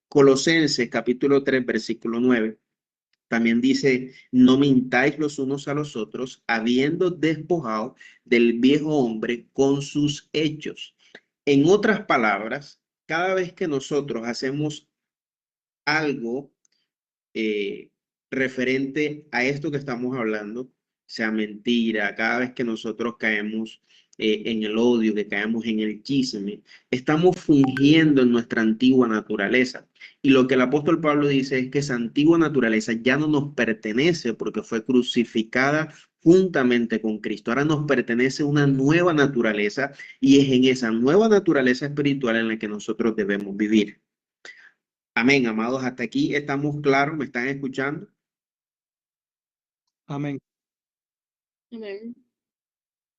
Colosenses capítulo 3, versículo 9. También dice, no mintáis los unos a los otros, habiendo despojado del viejo hombre con sus hechos. En otras palabras, cada vez que nosotros hacemos algo eh, referente a esto que estamos hablando, sea mentira, cada vez que nosotros caemos en el odio, que caemos en el chisme, estamos fungiendo en nuestra antigua naturaleza. Y lo que el apóstol Pablo dice es que esa antigua naturaleza ya no nos pertenece porque fue crucificada juntamente con Cristo. Ahora nos pertenece una nueva naturaleza y es en esa nueva naturaleza espiritual en la que nosotros debemos vivir. Amén, amados. Hasta aquí estamos claros. ¿Me están escuchando? Amén. Amén.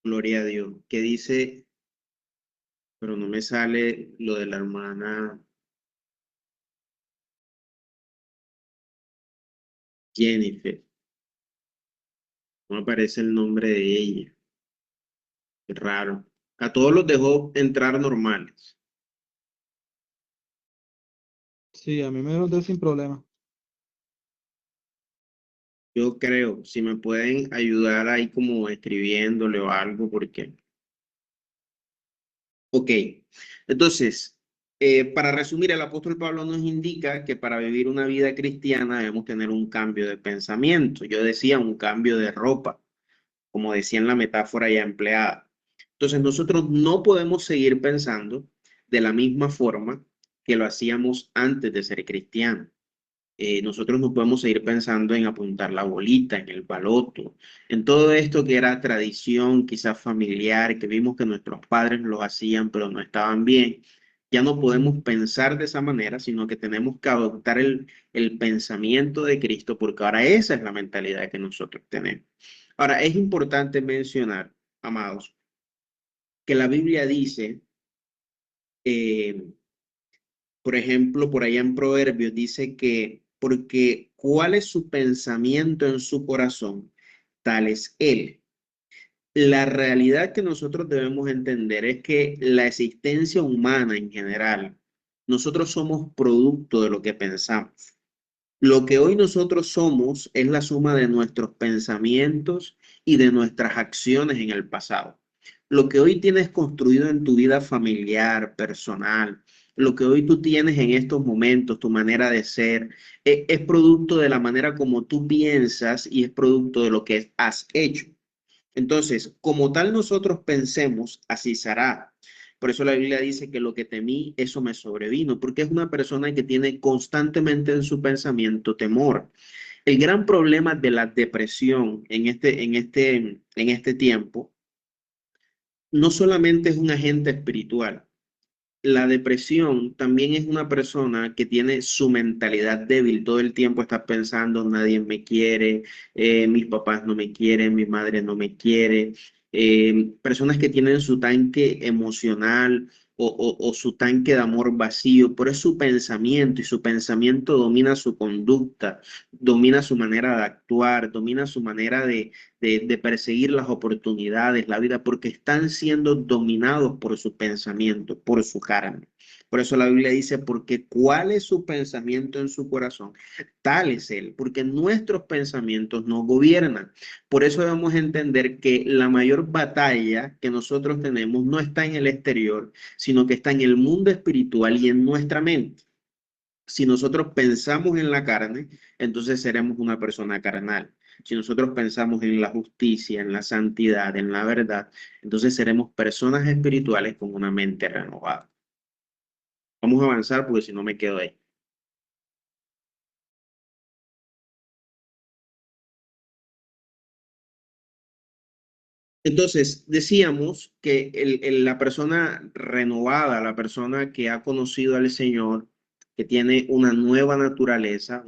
Gloria a Dios. ¿Qué dice? Pero no me sale lo de la hermana Jennifer. No me aparece el nombre de ella. Qué raro. A todos los dejó entrar normales. Sí, a mí me lo sin problema. Yo creo, si me pueden ayudar ahí como escribiéndole o algo, porque... Ok. Entonces, para resumir, el apóstol Pablo nos indica que para vivir una vida cristiana debemos tener un cambio de pensamiento. Yo decía un cambio de ropa, como decía en la metáfora ya empleada. Entonces nosotros no podemos seguir pensando de la misma forma que lo hacíamos antes de ser cristianos. Nosotros no podemos seguir pensando en apuntar la bolita, en el baloto, en todo esto que era tradición, quizás familiar, que vimos que nuestros padres lo hacían, pero no estaban bien. Ya no podemos pensar de esa manera, sino que tenemos que adoptar el pensamiento de Cristo, porque ahora esa es la mentalidad que nosotros tenemos. Ahora, es importante mencionar, amados, que la Biblia dice, eh, por ejemplo, por allá en Proverbios dice que porque cuál es su pensamiento en su corazón, tal es él. La realidad que nosotros debemos entender es que la existencia humana en general, nosotros somos producto de lo que pensamos. Lo que hoy nosotros somos es la suma de nuestros pensamientos y de nuestras acciones en el pasado. Lo que hoy tienes construido en tu vida familiar, personal, lo que hoy tú tienes en estos momentos, tu manera de ser, es producto de la manera como tú piensas y es producto de lo que has hecho. Entonces, como tal nosotros pensemos, así será. Por eso la Biblia dice que lo que temí, eso me sobrevino, porque es una persona que tiene constantemente en su pensamiento temor. El gran problema de la depresión en este tiempo no solamente es un agente espiritual. La depresión también es una persona que tiene su mentalidad débil. Todo el tiempo está pensando, nadie me quiere, mis papás no me quieren, mi madre no me quiere. Personas que tienen su tanque emocional o su tanque de amor vacío, pero es su pensamiento y su pensamiento domina su conducta, domina su manera de actuar, domina su manera de perseguir las oportunidades, la vida, porque están siendo dominados por su pensamiento, por su carne. Por eso la Biblia dice, porque cuál es su pensamiento en su corazón, tal es él, porque nuestros pensamientos nos gobiernan. Por eso debemos entender que la mayor batalla que nosotros tenemos no está en el exterior, sino que está en el mundo espiritual y en nuestra mente. Si nosotros pensamos en la carne, entonces seremos una persona carnal. Si nosotros pensamos en la justicia, en la santidad, en la verdad, entonces seremos personas espirituales con una mente renovada. Vamos a avanzar porque si no me quedo ahí. Entonces, decíamos que la persona renovada, la persona que ha conocido al Señor, que tiene una naturaleza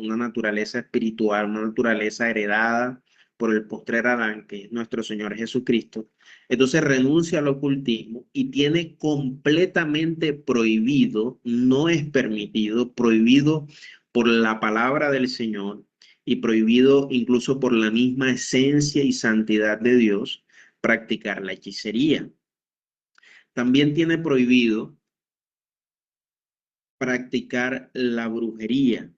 espiritual, una naturaleza heredada por el postrer Adán, que es nuestro Señor Jesucristo, entonces renuncia al ocultismo y tiene completamente prohibido, no es permitido, prohibido por la palabra del Señor y prohibido incluso por la misma esencia y santidad de Dios practicar la hechicería. También tiene prohibido practicar la brujería.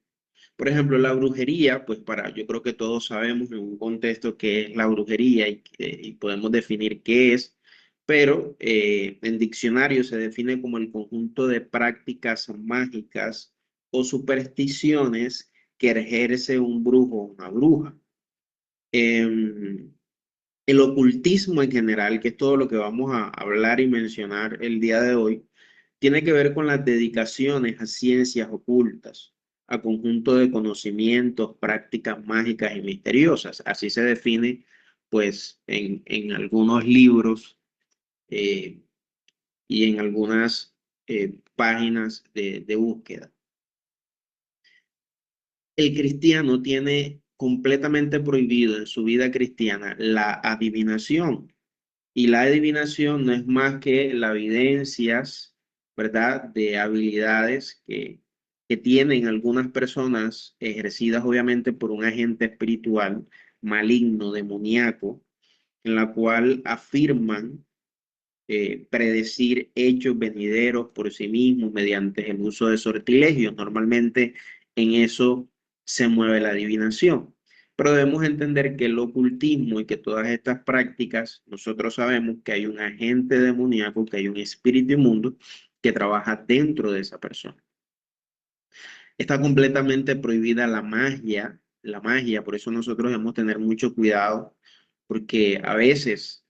Por ejemplo, la brujería, pues yo creo que todos sabemos en un contexto qué es la brujería y podemos definir qué es, pero en diccionario se define como el conjunto de prácticas mágicas o supersticiones que ejerce un brujo o una bruja. Em, el ocultismo en general, que es todo lo que vamos a hablar y mencionar el día de hoy, tiene que ver con las dedicaciones a ciencias ocultas, a conjunto de conocimientos, prácticas mágicas y misteriosas. Así se define, pues, en algunos libros eh, y en algunas páginas de búsqueda. El cristiano tiene completamente prohibido en su vida cristiana la adivinación. Y la adivinación no es más que las evidencias, ¿verdad?, de habilidades que tienen algunas personas ejercidas obviamente por un agente espiritual maligno, demoníaco, en la cual afirman predecir hechos venideros por sí mismos mediante el uso de sortilegios. Normalmente en eso se mueve la adivinación. Pero debemos entender que el ocultismo y que todas estas prácticas, nosotros sabemos que hay un agente demoníaco, que hay un espíritu inmundo que trabaja dentro de esa persona. Está completamente prohibida la magia, por eso nosotros debemos tener mucho cuidado, porque a veces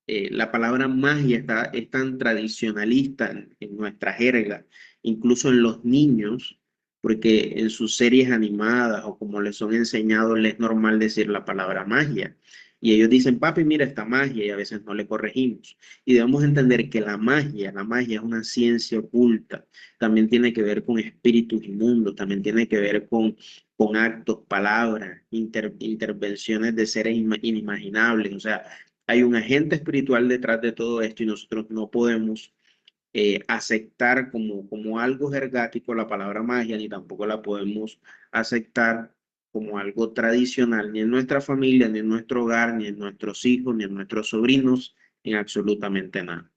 la palabra magia es tan tradicionalista en nuestra jerga, incluso en los niños, porque en sus series animadas o como les son enseñados, les es normal decir la palabra magia. Y ellos dicen, papi, mira esta magia, y a veces no le corregimos. Y debemos entender que la magia es una ciencia oculta, también tiene que ver con espíritus inmundos, también tiene que ver con actos, palabras, intervenciones de seres inimaginables. O sea, hay un agente espiritual detrás de todo esto y nosotros no podemos aceptar como algo jergático la palabra magia, ni tampoco la podemos aceptar como algo tradicional, ni en nuestra familia, ni en nuestro hogar, ni en nuestros hijos, ni en nuestros sobrinos, en absolutamente nada.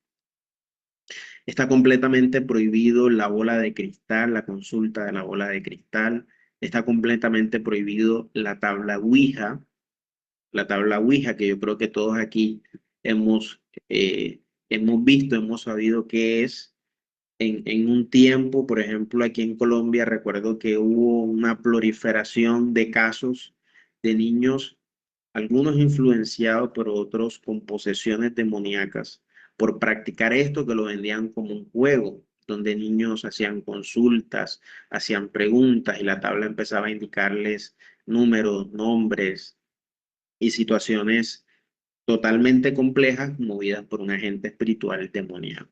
Está completamente prohibido la bola de cristal, la consulta de la bola de cristal. Está completamente prohibido la tabla Ouija, que yo creo que todos aquí hemos, hemos visto, hemos sabido qué es. En un tiempo, por ejemplo, aquí en Colombia, recuerdo que hubo una proliferación de casos de niños, algunos influenciados por otros con posesiones demoníacas, por practicar esto que lo vendían como un juego, donde niños hacían consultas, hacían preguntas y la tabla empezaba a indicarles números, nombres y situaciones totalmente complejas movidas por un agente espiritual demoníaco.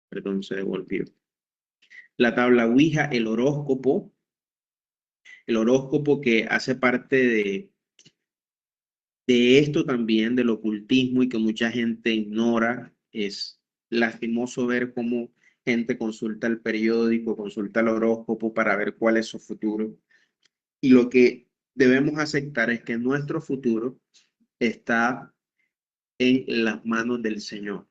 Perdón, se devolvió. La tabla Ouija, el horóscopo que hace parte de esto también, del ocultismo y que mucha gente ignora. Es lastimoso ver cómo gente consulta el periódico, consulta el horóscopo para ver cuál es su futuro. Y lo que debemos aceptar es que nuestro futuro está en las manos del Señor.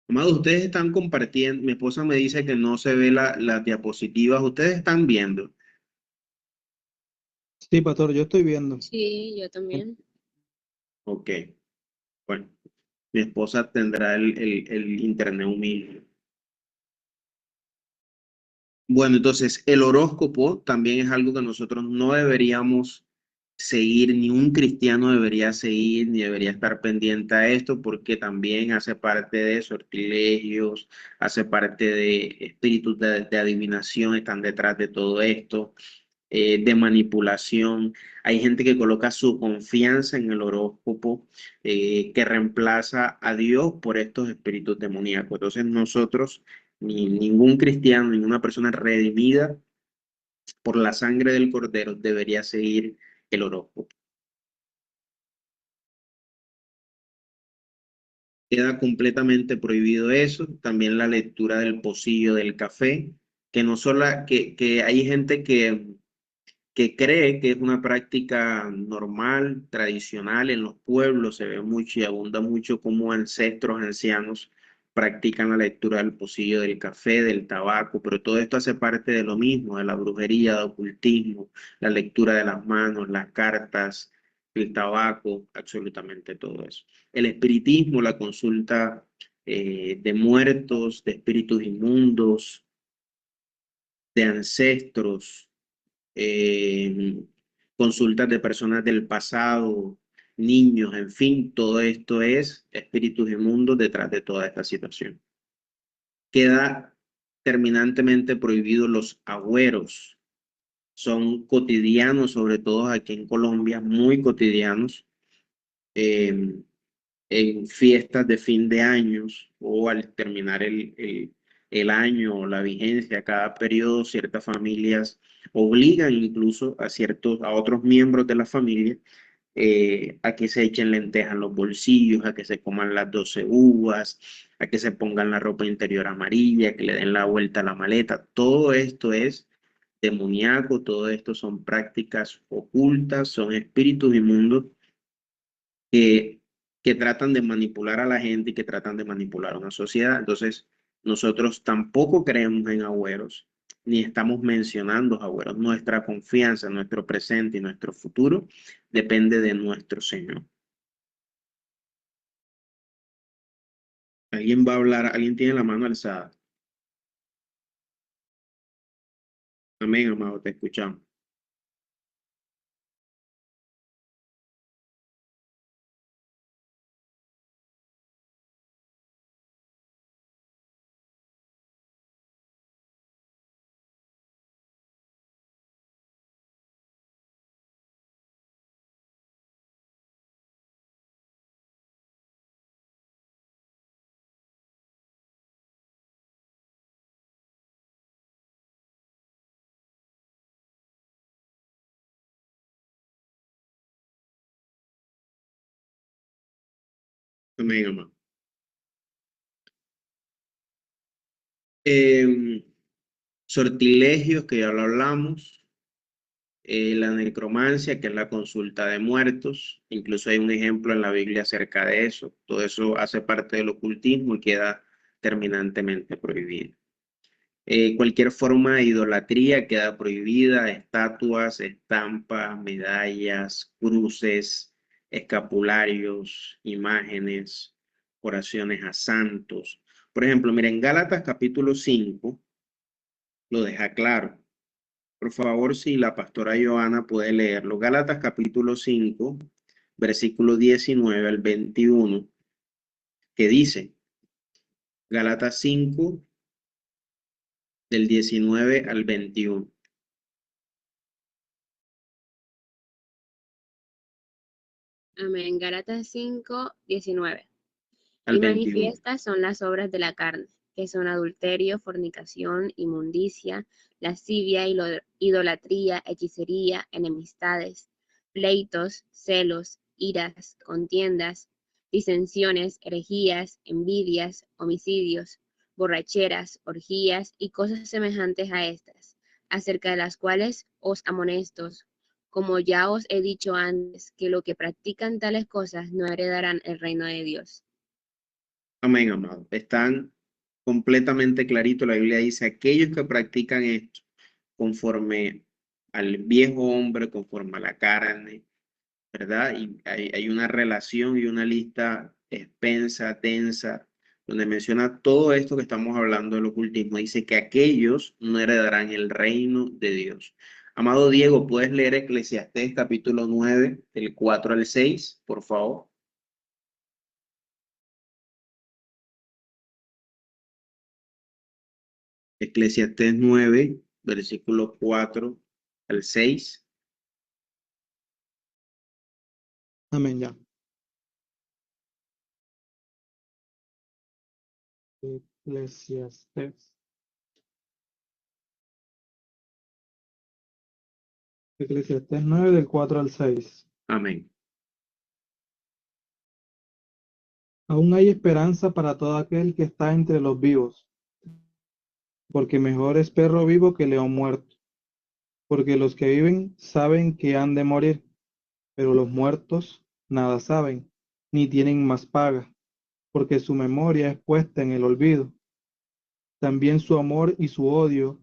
Amados, ustedes están compartiendo, mi esposa me dice que no se ve las diapositivas, ustedes están viendo. Sí, pastor, yo estoy viendo. Sí, yo también. Ok, bueno, mi esposa tendrá el internet humilde. Bueno, entonces el horóscopo también es algo que nosotros no deberíamos seguir, ni un cristiano debería seguir, ni debería estar pendiente a esto, porque también hace parte de sortilegios, hace parte de espíritus de adivinación, están detrás de todo esto, de manipulación. Hay gente que coloca su confianza en el horóscopo, que reemplaza a Dios por estos espíritus demoníacos. Entonces nosotros, ni ningún cristiano, ninguna persona redimida por la sangre del Cordero debería seguir el horóscopo. Queda completamente prohibido eso, también la lectura del pocillo del café, que no solo que hay gente que cree que es una práctica normal, tradicional en los pueblos, se ve mucho y abunda mucho como ancestros ancianos practican la lectura del pocillo del café, del tabaco, pero todo esto hace parte de lo mismo, de la brujería, de ocultismo, la lectura de las manos, las cartas, el tabaco, absolutamente todo eso. El espiritismo, la consulta de muertos, de espíritus inmundos, de ancestros, eh, consultas de personas del pasado, niños, en fin, todo esto es espíritus inmundos detrás de toda esta situación. Queda terminantemente prohibido los agüeros. Son cotidianos, sobre todo aquí en Colombia, muy cotidianos, eh, en fiestas de fin de años o al terminar el año o la vigencia, cada periodo, ciertas familias obligan incluso a otros miembros de la familia a que se echen lentejas en los bolsillos, a que se coman las 12 uvas, a que se pongan la ropa interior amarilla, que le den la vuelta a la maleta. Todo esto es demoníaco, todo esto son prácticas ocultas, son espíritus inmundos que, que tratan de manipular a la gente y que tratan de manipular a una sociedad. Entonces, nosotros tampoco creemos en agüeros, ni estamos mencionando agüeros. Nuestra confianza, nuestro presente y nuestro futuro depende de nuestro Señor. ¿Alguien va a hablar? ¿Alguien tiene la mano alzada? Amén, amado, te escuchamos. Amén, amado. Em, Sortilegios, que ya lo hablamos. La necromancia, que es la consulta de muertos. Incluso hay un ejemplo en la Biblia acerca de eso. Todo eso hace parte del ocultismo y queda terminantemente prohibido. Cualquier forma de idolatría queda prohibida, estatuas, estampas, medallas, cruces, escapularios, imágenes, oraciones a santos. Por ejemplo, miren, Gálatas capítulo 5 lo deja claro. Por favor, si la pastora Joana puede leerlo. Gálatas capítulo 5, versículo 19 al 21, que dice, Gálatas 5, del 19 al 21. Amén. Gálatas 5:19. Al Y 21. manifiestas son las obras de la carne, que son adulterio, fornicación, inmundicia, lascivia, idolatría, hechicería, enemistades, pleitos, celos, iras, contiendas, disensiones, herejías, envidias, homicidios, borracheras, orgías y cosas semejantes a estas, acerca de las cuales os amonesto, como ya os he dicho antes, que los que practican tales cosas no heredarán el reino de Dios. Amén, amado. Están completamente clarito. La Biblia dice, aquellos que practican esto conforme al viejo hombre, conforme a la carne, ¿verdad? Y hay una relación y una lista extensa, densa, donde menciona todo esto que estamos hablando del ocultismo. Dice que aquellos no heredarán el reino de Dios. Amado Diego, ¿puedes leer Eclesiastés capítulo 9, del 4 al 6, por favor? Eclesiastés 9, versículo 4 al 6. Amén, ya. Eclesiastés. Eclesiastés 9 del 4 al 6. Amén. Aún hay esperanza para todo aquel que está entre los vivos, porque mejor es perro vivo que león muerto. porque los que viven saben que han de morir, pero los muertos nada saben, ni tienen más paga, porque su memoria es puesta en el olvido. También su amor y su odio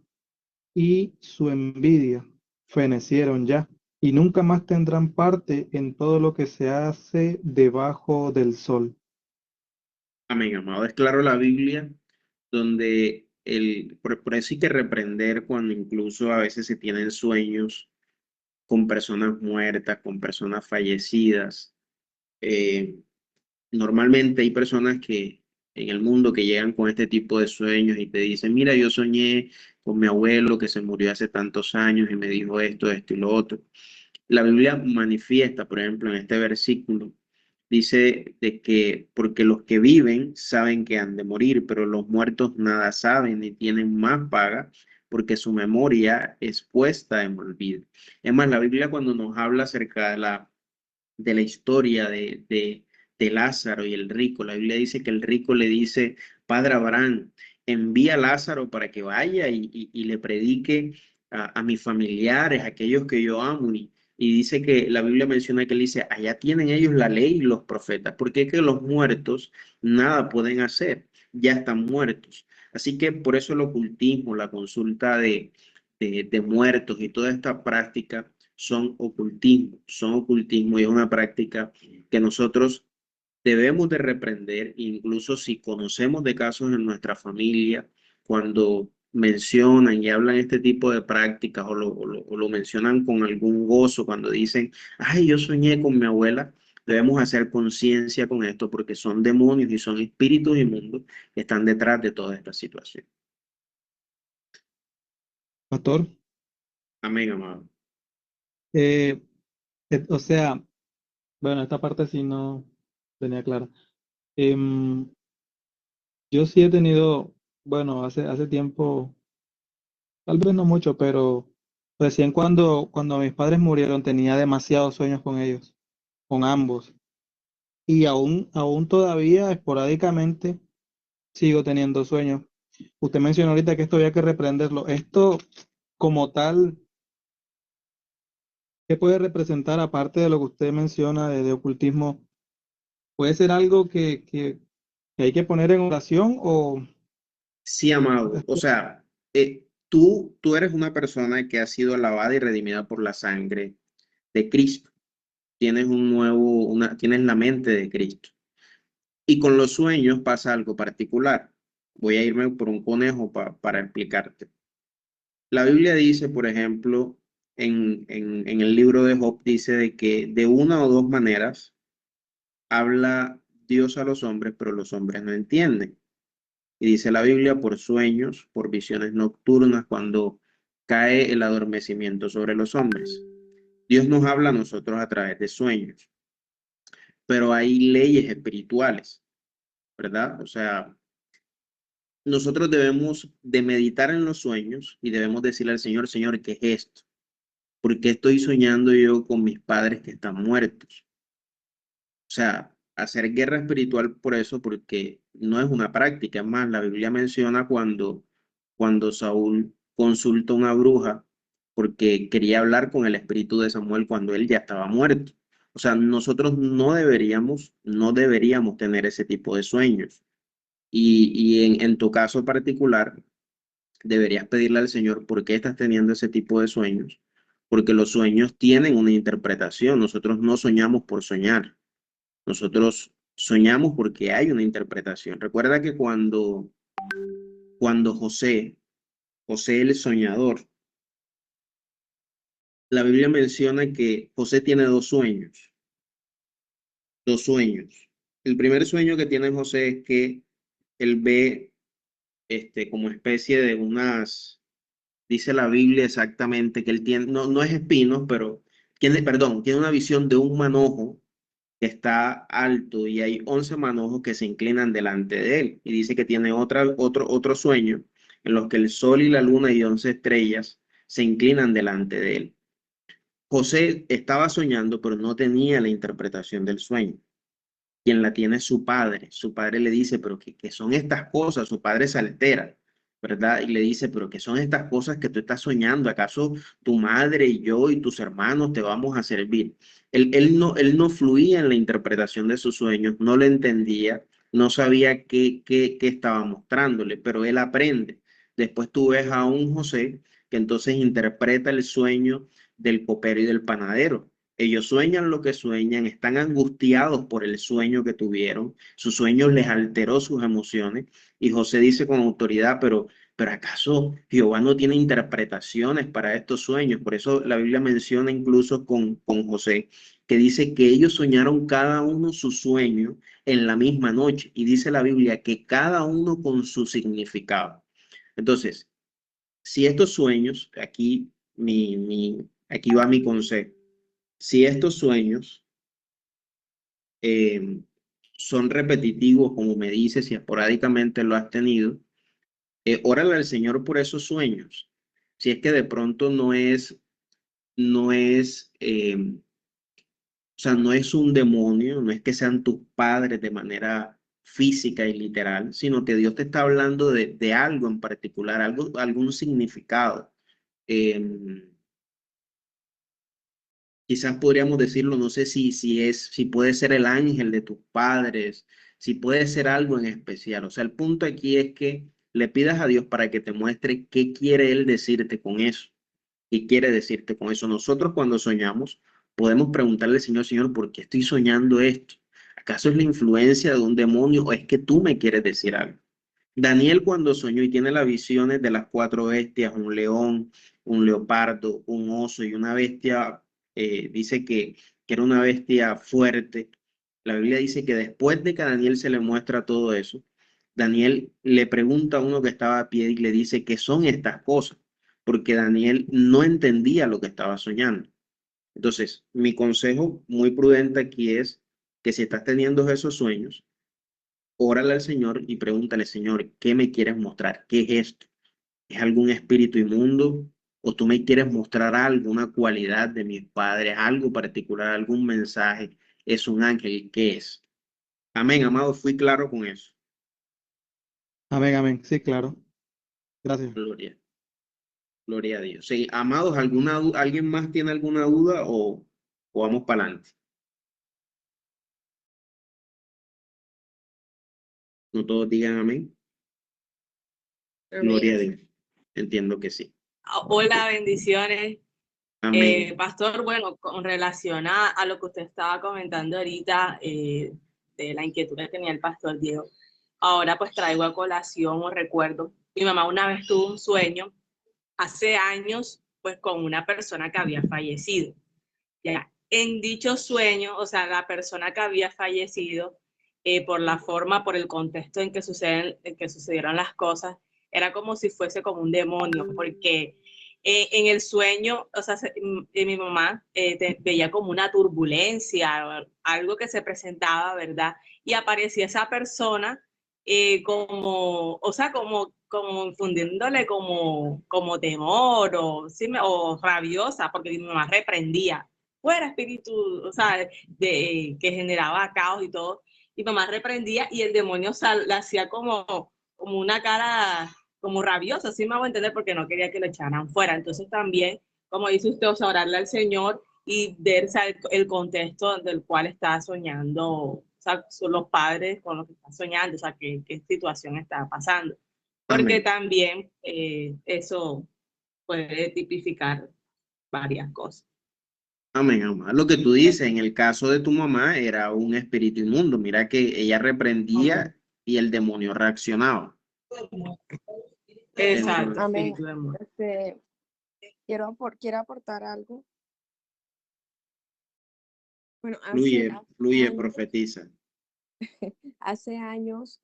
y su envidia fenecieron ya, y nunca más tendrán parte en todo lo que se hace debajo del sol. Amén, amado. Es claro la Biblia donde por eso hay que reprender cuando incluso a veces se tienen sueños con personas muertas, con personas fallecidas. Eh, Normalmente hay personas que en el mundo que llegan con este tipo de sueños y te dicen, mira, yo soñé con mi abuelo que se murió hace tantos años y me dijo esto y lo otro. La Biblia manifiesta, por ejemplo, en este versículo, dice de que porque los que viven saben que han de morir, pero los muertos nada saben ni tienen más paga porque su memoria es puesta en olvido. Es más, la Biblia cuando nos habla acerca de la historia de Lázaro y el rico. La Biblia dice que el rico le dice, Padre Abraham, envía a Lázaro para que vaya y le predique a mis familiares, a aquellos que yo amo. Y dice que la Biblia menciona que él dice, allá tienen ellos la ley y los profetas, porque es que los muertos nada pueden hacer, ya están muertos. Así que por eso el ocultismo, la consulta de muertos y toda esta práctica son ocultismo y es una práctica que nosotros debemos de reprender, incluso si conocemos de casos en nuestra familia, cuando mencionan y hablan este tipo de prácticas o lo mencionan con algún gozo, cuando dicen, ay, yo soñé con mi abuela, debemos hacer conciencia con esto porque son demonios y son espíritus inmundos que están detrás de toda esta situación. Pastor, Amén, amado. eh, o sea, bueno, esta parte sí no tenía clara. Em, yo sí he tenido, bueno, hace tiempo, tal vez no mucho, pero recién cuando mis padres murieron tenía demasiados sueños con ellos, con ambos. Y aún todavía, esporádicamente, sigo teniendo sueños. Usted mencionó ahorita que esto había que reprenderlo. Esto, como tal, ¿qué puede representar, aparte de lo que usted menciona de ocultismo? ¿Puede ser algo que hay que poner en oración o Sí, amado. O sea, tú eres una persona que ha sido lavada y redimida por la sangre de Cristo. Tienes tienes la mente de Cristo. Y con los sueños pasa algo particular. Voy a irme por un conejo para explicarte. La Biblia dice, por ejemplo, en el libro de Job, dice de que de una o dos maneras habla Dios a los hombres, pero los hombres no entienden. Y dice la Biblia, por sueños, por visiones nocturnas, cuando cae el adormecimiento sobre los hombres. Dios nos habla a nosotros a través de sueños, pero hay leyes espirituales, ¿verdad? O sea, nosotros debemos de meditar en los sueños y debemos decirle al Señor, Señor, ¿qué es esto? ¿Por qué estoy soñando yo con mis padres que están muertos? O sea, hacer guerra espiritual por eso, porque no es una práctica. Es más, la Biblia menciona cuando Saúl consulta a una bruja porque quería hablar con el espíritu de Samuel cuando él ya estaba muerto. O sea, nosotros no deberíamos tener ese tipo de sueños. Y en tu caso particular, deberías pedirle al Señor por qué estás teniendo ese tipo de sueños, porque los sueños tienen una interpretación. Nosotros no soñamos por soñar. Nosotros soñamos porque hay una interpretación. Recuerda que cuando José el soñador, la Biblia menciona que José tiene dos sueños. El primer sueño que tiene José es que él ve como especie de dice la Biblia exactamente que él tiene, no es espinos, pero tiene una visión de un manojo que está alto y hay 11 manojos que se inclinan delante de él. Y dice que tiene otro sueño en los que el sol y la luna y 11 estrellas se inclinan delante de él. José estaba soñando, pero no tenía la interpretación del sueño. Quien la tiene es su padre. Su padre le dice, pero ¿qué son estas cosas? Su padre se altera. ¿verdad? Y le dice, pero ¿qué son estas cosas que tú estás soñando? ¿Acaso tu madre y yo y tus hermanos te vamos a servir? Él no fluía en la interpretación de sus sueños, no lo entendía, no sabía qué estaba mostrándole, pero él aprende. Después tú ves a un José que entonces interpreta el sueño del copero y del panadero. Ellos sueñan lo que sueñan, están angustiados por el sueño que tuvieron, su sueño les alteró sus emociones y José dice con autoridad, pero ¿acaso Jehová no tiene interpretaciones para estos sueños? Por eso la Biblia menciona incluso con José, que dice que ellos soñaron cada uno su sueño en la misma noche. Y dice la Biblia que cada uno con su significado. Entonces, si estos sueños, aquí va mi consejo, si estos sueños eh, son repetitivos, como me dices, y esporádicamente lo has tenido, órale al Señor por esos sueños. Si es que de pronto o sea, no es un demonio, no es que sean tus padres de manera física y literal, sino que Dios te está hablando de algo en particular, algún significado. Eh, Quizás podríamos decirlo, no sé si puede ser el ángel de tus padres, si puede ser algo en especial. O sea, el punto aquí es que le pidas a Dios para que te muestre qué quiere Él decirte con eso. ¿Qué quiere decirte con eso? Nosotros cuando soñamos podemos preguntarle al Señor, Señor, ¿por qué estoy soñando esto? ¿Acaso es la influencia de un demonio o es que tú me quieres decir algo? Daniel cuando soñó y tiene las visiones de las cuatro bestias, un león, un leopardo, un oso y una bestia, dice que era una bestia fuerte. La Biblia dice que después de que a Daniel se le muestra todo eso, Daniel le pregunta a uno que estaba a pie y le dice qué son estas cosas, porque Daniel no entendía lo que estaba soñando. Entonces, mi consejo muy prudente aquí es que si estás teniendo esos sueños, órale al Señor y pregúntale, Señor, ¿qué me quieres mostrar? ¿Qué es esto? ¿Es algún espíritu inmundo? ¿O tú me quieres mostrar algo, una cualidad de mis padres, algo particular, algún mensaje? ¿Es un ángel? ¿Qué es? Amén, amado, fui claro con eso. Amén, amén. Sí, claro. Gracias. Gloria, gloria a Dios. Sí, amados, ¿alguien más tiene alguna duda o vamos para adelante? No todos digan amén. Gloria a Amén. Dios. Entiendo que sí. Hola, bendiciones. Amén. Pastor, bueno, con relación a lo que usted estaba comentando ahorita, de la inquietud que tenía el pastor Diego, ahora pues traigo a colación o recuerdo. Mi mamá una vez tuvo un sueño hace años, pues con una persona que había fallecido. Ya, en dicho sueño, o sea, la persona que había fallecido, por la forma, por el contexto en que sucedieron las cosas, era como si fuese como un demonio, porque en el sueño, o sea, mi mamá veía como una turbulencia, algo que se presentaba, ¿verdad? Y aparecía esa persona como, o sea, como infundiéndole como temor o, ¿sí? O rabiosa, porque mi mamá reprendía fuera espíritu, o sea, que generaba caos y todo. Y mamá reprendía y el demonio le hacía como una cara como rabiosa, así me hago entender, porque no quería que lo echaran fuera. Entonces también, como dice usted, o sea, orarle al Señor y ver, o sea, el contexto del cual está soñando, o sea, son los padres con los que está soñando, o sea, qué situación está pasando. Porque Amén. también eso puede tipificar varias cosas. Amén, amén. Lo que tú dices, en el caso de tu mamá era un espíritu inmundo. Mira que ella reprendía y el demonio reaccionaba. Exacto, Entonces, Amén. espíritu de amor. Quiero aportar algo. Bueno, fluye, fluye, años, profetiza. hace años,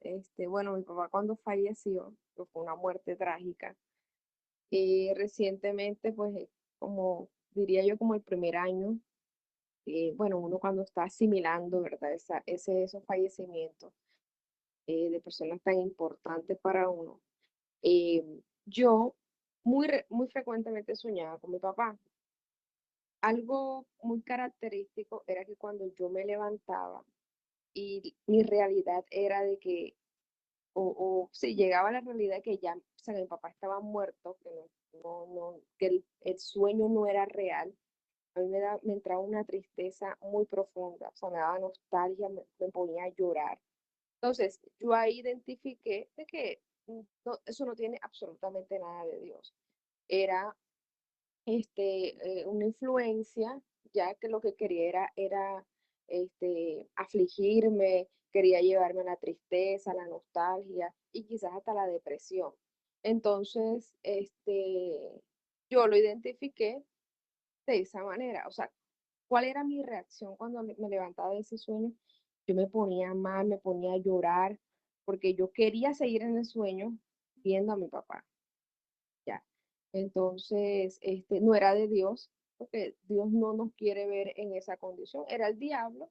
bueno, mi papá cuando falleció, que fue una muerte trágica, y recientemente, pues, como diría yo, como el primer año, bueno, uno cuando está asimilando, ¿verdad? Esos fallecimientos de personas tan importantes para uno. eh, yo muy frecuentemente soñaba con mi papá. Algo muy característico era que cuando yo me levantaba y mi realidad era de que o si llegaba a la realidad que ya, o sea, que mi papá estaba muerto, que que el sueño no era real, a mí me entraba una tristeza muy profunda, o sea, me daba nostalgia, me ponía a llorar. Entonces, yo ahí identifiqué de que eso no tiene absolutamente nada de Dios. Era una influencia, ya que lo que quería era afligirme, quería llevarme a la tristeza, la nostalgia y quizás hasta la depresión. Entonces, yo lo identifiqué de esa manera. O sea, ¿cuál era mi reacción cuando me levantaba de ese sueño? Yo me ponía mal, me ponía a llorar, porque yo quería seguir en el sueño viendo a mi papá. Ya. Entonces, no era de Dios, porque Dios no nos quiere ver en esa condición. Era el diablo,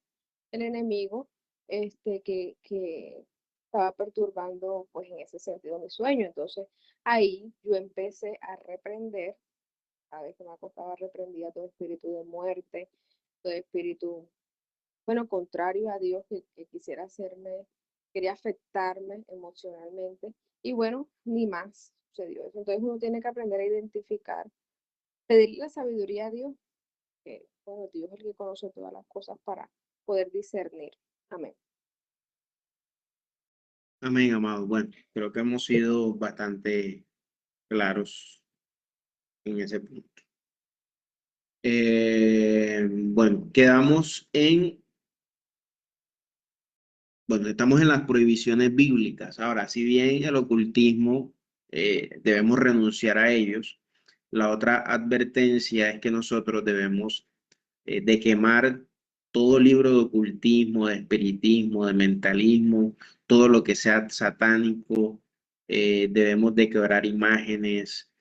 el enemigo, que estaba perturbando, pues, en ese sentido mi sueño. Entonces, ahí yo empecé a reprender, cada vez que me acostaba reprendía todo espíritu de muerte, todo espíritu, bueno, contrario a Dios que quisiera hacerme, quería afectarme emocionalmente. Y bueno, ni más sucedió eso. Entonces uno tiene que aprender a identificar, pedirle la sabiduría a Dios, que bueno, Dios es el que conoce todas las cosas para poder discernir. Amén. Amén, amado. Bueno, creo que hemos sido bastante claros en ese punto. Bueno, quedamos bueno, estamos en las prohibiciones bíblicas. Ahora, si bien el ocultismo debemos renunciar a ellos, la otra advertencia es que nosotros debemos de quemar todo libro de ocultismo, de espiritismo, de mentalismo, todo lo que sea satánico. Debemos de quebrar imágenes,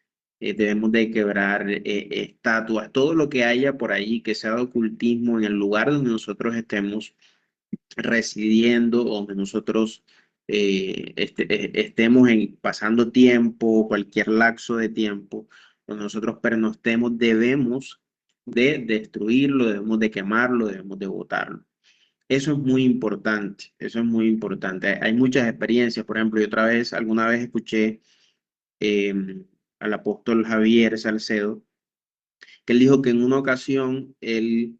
debemos de quebrar estatuas, todo lo que haya por ahí que sea de ocultismo en el lugar donde nosotros estemos residiendo, donde nosotros estemos pasando tiempo, cualquier lapso de tiempo, donde nosotros pernostemos, debemos de destruirlo, debemos de quemarlo, debemos de botarlo. Eso es muy importante, eso es muy importante. Hay muchas experiencias, por ejemplo, yo alguna vez escuché al apóstol Javier Salcedo, que él dijo que en una ocasión él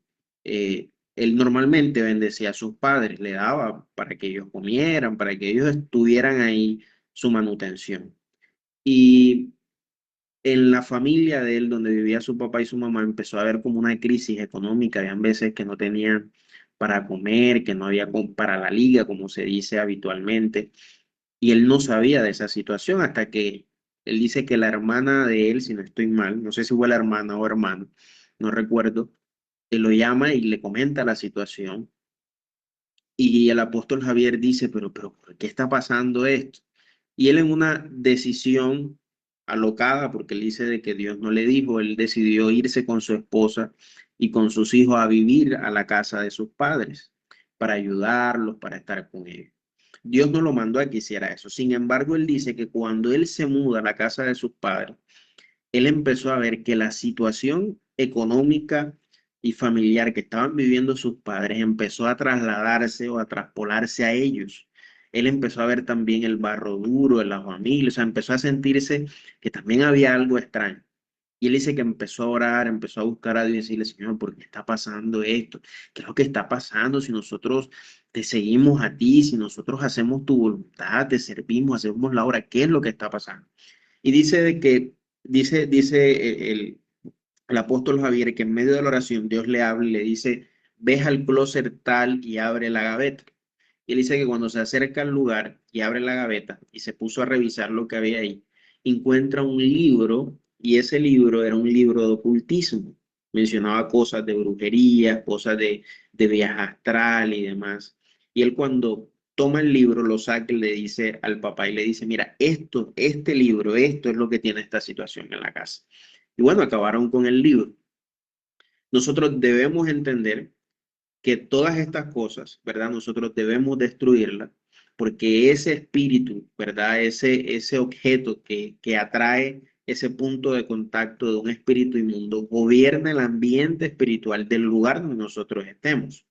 normalmente bendecía a sus padres, le daba para que ellos comieran, para que ellos estuvieran ahí su manutención. Y en la familia de él, donde vivía su papá y su mamá, empezó a haber como una crisis económica. Habían veces que no tenían para comer, que no había para la liga, como se dice habitualmente. Y él no sabía de esa situación hasta que él dice que la hermana de él, si no estoy mal, no sé si fue la hermana o hermano, no recuerdo, él lo llama y le comenta la situación. Y el apóstol Javier dice, pero, ¿por qué está pasando esto? Y él en una decisión alocada, porque él dice de que Dios no le dijo, él decidió irse con su esposa y con sus hijos a vivir a la casa de sus padres, para ayudarlos, para estar con ellos. Dios no lo mandó a que hiciera eso. Sin embargo, él dice que cuando él se muda a la casa de sus padres, él empezó a ver que la situación económica y familiar que estaban viviendo sus padres empezó a trasladarse o a traspolarse a ellos. Él empezó a ver también el barro duro en la familia, o sea, empezó a sentirse que también había algo extraño. Y él dice que empezó a orar, empezó a buscar a Dios y decirle, Señor, ¿por qué está pasando esto? ¿Qué es lo que está pasando si nosotros te seguimos a ti, si nosotros hacemos tu voluntad, te servimos, hacemos la obra? ¿Qué es lo que está pasando? Y dice de que, dice el apóstol Javier que en medio de la oración Dios le habla y le dice, ves al closet tal y abre la gaveta. Y él dice que cuando se acerca al lugar y abre la gaveta y se puso a revisar lo que había ahí, encuentra un libro y ese libro era un libro de ocultismo. Mencionaba cosas de brujería, cosas de viaje astral y demás. Y él cuando toma el libro, lo saca y le dice al papá y le dice, mira, este libro, esto es lo que tiene esta situación en la casa. Y bueno, acabaron con el libro. Nosotros debemos entender que todas estas cosas, ¿verdad? Nosotros debemos destruirlas porque ese espíritu, ¿verdad? Ese objeto que atrae ese punto de contacto de un espíritu inmundo, gobierna el ambiente espiritual del lugar donde nosotros estemos.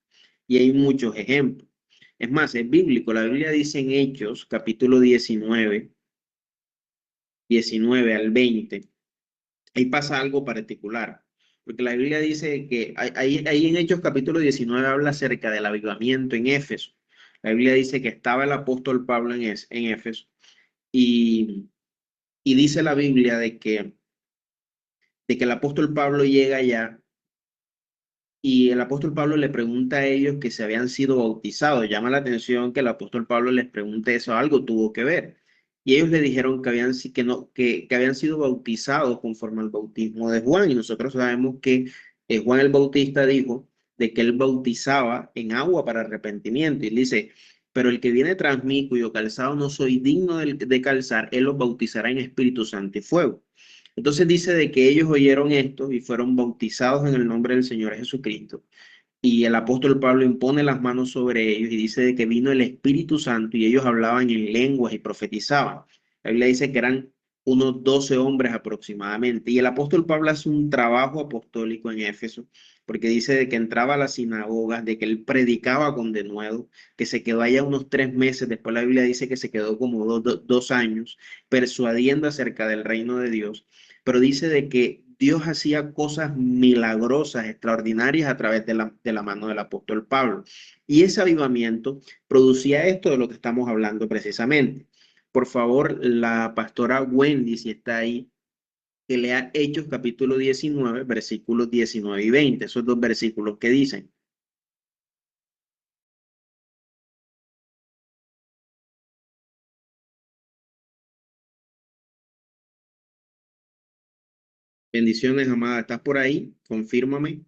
Y hay muchos ejemplos. Es más, es bíblico. La Biblia dice en Hechos, capítulo 19 al 20, ahí pasa algo particular. Porque la Biblia dice que ahí en Hechos capítulo 19 habla acerca del avivamiento en Éfeso. La Biblia dice que estaba el apóstol Pablo en Éfeso y, y dice la Biblia de que el apóstol Pablo llega allá y el apóstol Pablo le pregunta a ellos que se habían sido bautizados. Llama la atención que el apóstol Pablo les pregunte eso, algo tuvo que ver. Y ellos le dijeron que que habían sido bautizados conforme al bautismo de Juan. Y nosotros sabemos que Juan el Bautista dijo de que él bautizaba en agua para arrepentimiento. Y él dice, pero el que viene tras mí, cuyo calzado no soy digno de calzar, él los bautizará en Espíritu Santo y fuego. Entonces dice de que ellos oyeron esto y fueron bautizados en el nombre del Señor Jesucristo. Y el apóstol Pablo impone las manos sobre ellos y dice de que vino el Espíritu Santo y ellos hablaban en lenguas y profetizaban. La Biblia dice que eran unos 12 hombres aproximadamente. Y el apóstol Pablo hace un trabajo apostólico en Éfeso, porque dice de que entraba a las sinagogas, de que él predicaba con denuedo, que se quedó allá unos 3 meses. Después la Biblia dice que se quedó como 2 años persuadiendo acerca del reino de Dios. Pero dice de que Dios hacía cosas milagrosas, extraordinarias a través de la mano del apóstol Pablo. Y ese avivamiento producía esto de lo que estamos hablando precisamente. Por favor, la pastora Wendy, si está ahí, que lea Hechos capítulo 19, versículos 19 y 20, esos dos versículos que dicen. Bendiciones, amada. ¿Estás por ahí? Confírmame.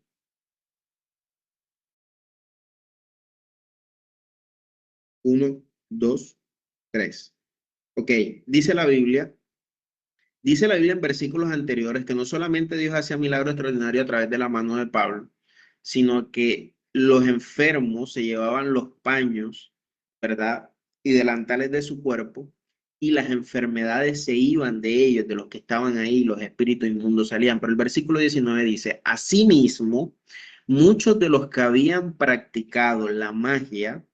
1, 2, 3. Ok, dice la Biblia en versículos anteriores que no solamente Dios hacía milagros extraordinarios a través de la mano de Pablo, sino que los enfermos se llevaban los paños, ¿verdad? Y delantales de su cuerpo, y las enfermedades se iban de ellos, de los que estaban ahí, los espíritus inmundos salían. Pero el versículo 19 dice, asimismo, muchos de los que habían practicado la magia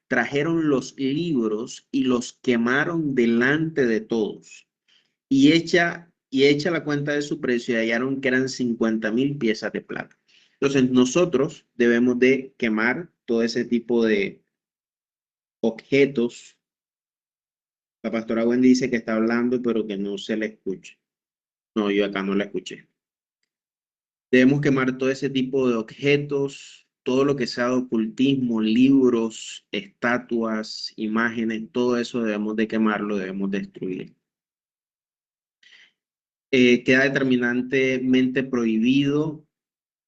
trajeron los libros y los quemaron delante de todos. Y hecha la cuenta de su precio y hallaron que eran 50,000 piezas de plata. Entonces, nosotros debemos de quemar todo ese tipo de objetos. La pastora Wendy dice que está hablando, pero que no se le escucha. No, yo acá no la escuché. Debemos quemar todo ese tipo de objetos, todo lo que sea de ocultismo, libros, estatuas, imágenes, todo eso debemos de quemarlo, debemos destruir. Queda determinantemente prohibido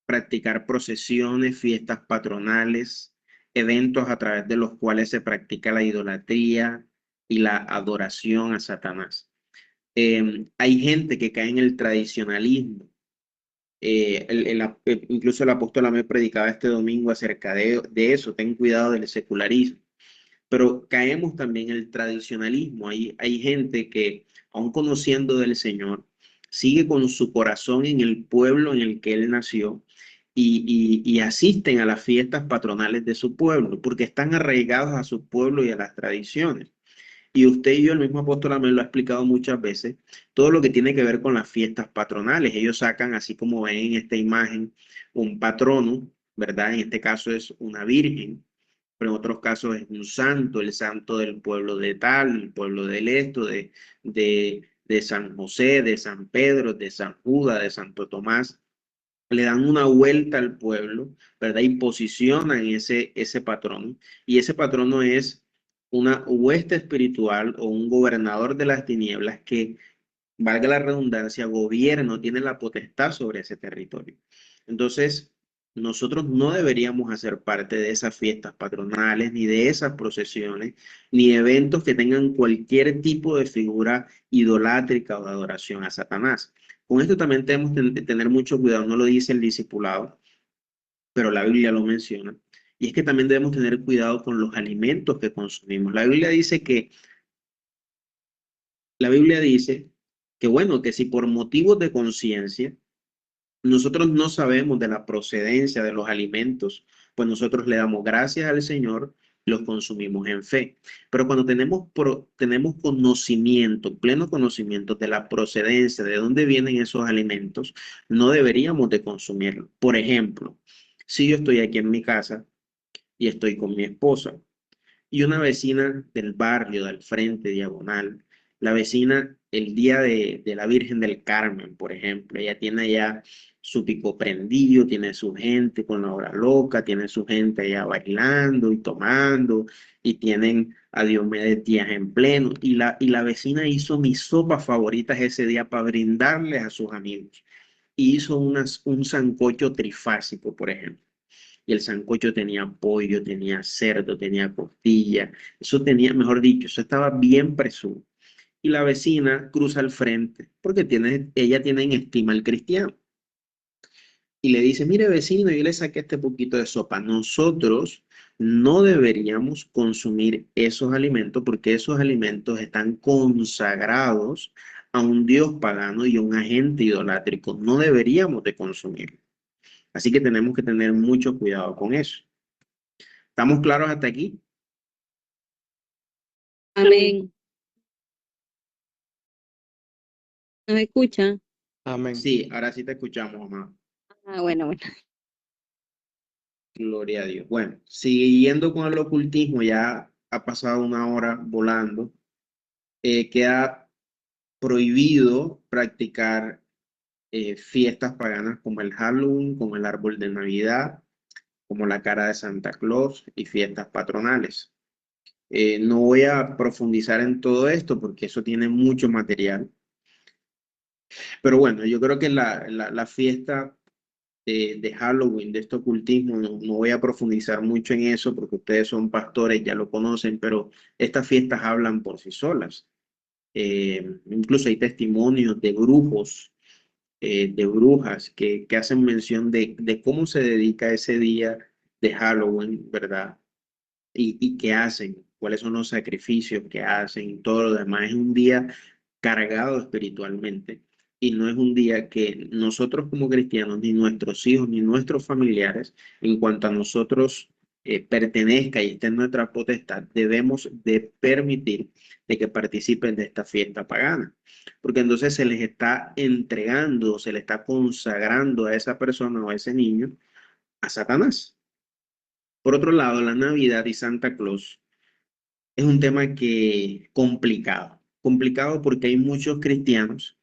practicar procesiones, fiestas patronales, eventos a través de los cuales se practica la idolatría y la adoración a Satanás. Hay gente que cae en el tradicionalismo. Incluso el apóstol me predicaba este domingo acerca de eso. Ten cuidado del secularismo. Pero caemos también en el tradicionalismo. Hay gente que, aun conociendo del Señor, sigue con su corazón en el pueblo en el que él nació y asisten a las fiestas patronales de su pueblo, porque están arraigados a su pueblo y a las tradiciones. Y usted y yo, el mismo apóstol me lo ha explicado muchas veces, todo lo que tiene que ver con las fiestas patronales. Ellos sacan, así como ven en esta imagen, un patrono, ¿verdad? En este caso es una virgen, pero en otros casos es un santo, el santo del pueblo de tal, el pueblo del esto, de San José, de San Pedro, de San Judas, de Santo Tomás. Le dan una vuelta al pueblo, ¿verdad? Y posicionan ese patrono. Y ese patrono es una hueste espiritual o un gobernador de las tinieblas que, valga la redundancia, gobierno, tiene la potestad sobre ese territorio. Entonces, nosotros no deberíamos hacer parte de esas fiestas patronales, ni de esas procesiones, ni eventos que tengan cualquier tipo de figura idolátrica o de adoración a Satanás. Con esto también tenemos que tener mucho cuidado, no lo dice el discipulado, pero la Biblia lo menciona. Y es que también debemos tener cuidado con los alimentos que consumimos. La Biblia dice que bueno, que si por motivos de conciencia nosotros no sabemos de la procedencia de los alimentos, pues nosotros le damos gracias al Señor los consumimos en fe. Pero cuando tenemos conocimiento, pleno conocimiento de la procedencia, de dónde vienen esos alimentos, no deberíamos de consumirlos. Por ejemplo, si yo estoy aquí en mi casa y estoy con mi esposa, y una vecina del barrio, del frente, diagonal, la vecina el día de la Virgen del Carmen, por ejemplo, ella tiene ya su pico prendido, tiene su gente con la hora loca, tiene su gente allá bailando y tomando, y tienen a Diomedes Díaz en pleno, y la vecina hizo mis sopas favoritas ese día para brindarles a sus amigos, y hizo un sancocho trifásico, por ejemplo. Y el sancocho tenía pollo, tenía cerdo, tenía costilla. Eso tenía, mejor dicho, eso estaba bien presumo. Y la vecina cruza al frente porque ella tiene en estima al cristiano. Y le dice, mire vecino, yo le saqué este poquito de sopa. Nosotros no deberíamos consumir esos alimentos porque esos alimentos están consagrados a un dios pagano y a un agente idolátrico. No deberíamos de consumirlos. Así que tenemos que tener mucho cuidado con eso. ¿Estamos claros hasta aquí? Amén. ¿Nos escucha? Amén. Sí, ahora sí te escuchamos, mamá. Ah, bueno. Gloria a Dios. Bueno, siguiendo con el ocultismo, ya ha pasado una hora volando. Queda prohibido practicar fiestas paganas como el Halloween, como el árbol de Navidad, como la cara de Santa Claus y fiestas patronales. No voy a profundizar en todo esto porque eso tiene mucho material. Pero bueno, yo creo que la fiesta de Halloween, de este ocultismo, no voy a profundizar mucho en eso porque ustedes son pastores, ya lo conocen, pero estas fiestas hablan por sí solas. Incluso hay testimonios de grupos de brujas que hacen mención de cómo se dedica ese día de Halloween, ¿verdad? Y qué hacen, cuáles son los sacrificios que hacen y todo lo demás. Es un día cargado espiritualmente y no es un día que nosotros como cristianos, ni nuestros hijos, ni nuestros familiares, en cuanto a nosotros pertenezca y esté en nuestra potestad, debemos de permitir de que participen de esta fiesta pagana. Porque entonces se les está entregando, se le está consagrando a esa persona o a ese niño a Satanás. Por otro lado, la Navidad y Santa Claus es un tema que complicado porque hay muchos cristianos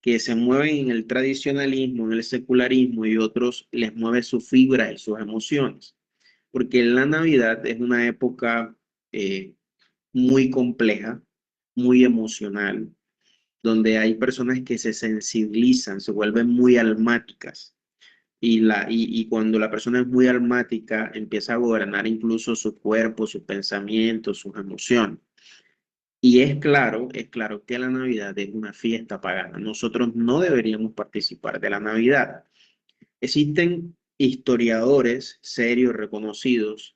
que se mueven en el tradicionalismo, en el secularismo y otros les mueve sus fibras y sus emociones, porque la Navidad es una época eh, muy compleja, muy emocional, donde hay personas que se sensibilizan, se vuelven muy almáticas y cuando la persona es muy almática, empieza a gobernar incluso su cuerpo, sus pensamientos, sus emociones. Y es claro que la Navidad es una fiesta pagana. Nosotros no deberíamos participar de la Navidad. Existen historiadores serios, reconocidos,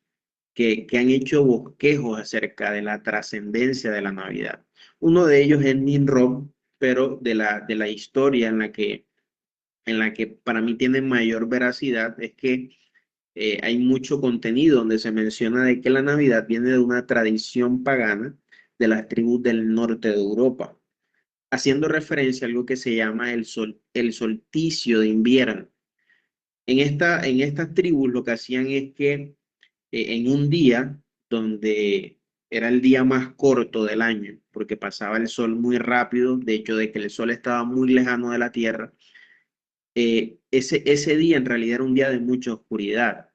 que han hecho bosquejos acerca de la trascendencia de la Navidad. Uno de ellos es Nimrod, pero de la historia en la que para mí tiene mayor veracidad es que hay mucho contenido donde se menciona de que la Navidad viene de una tradición pagana de las tribus del norte de Europa, haciendo referencia a algo que se llama el solsticio de invierno. En estas tribus lo que hacían es que en un día donde era el día más corto del año, porque pasaba el sol muy rápido, de hecho de que el sol estaba muy lejano de la tierra, ese día en realidad era un día de mucha oscuridad.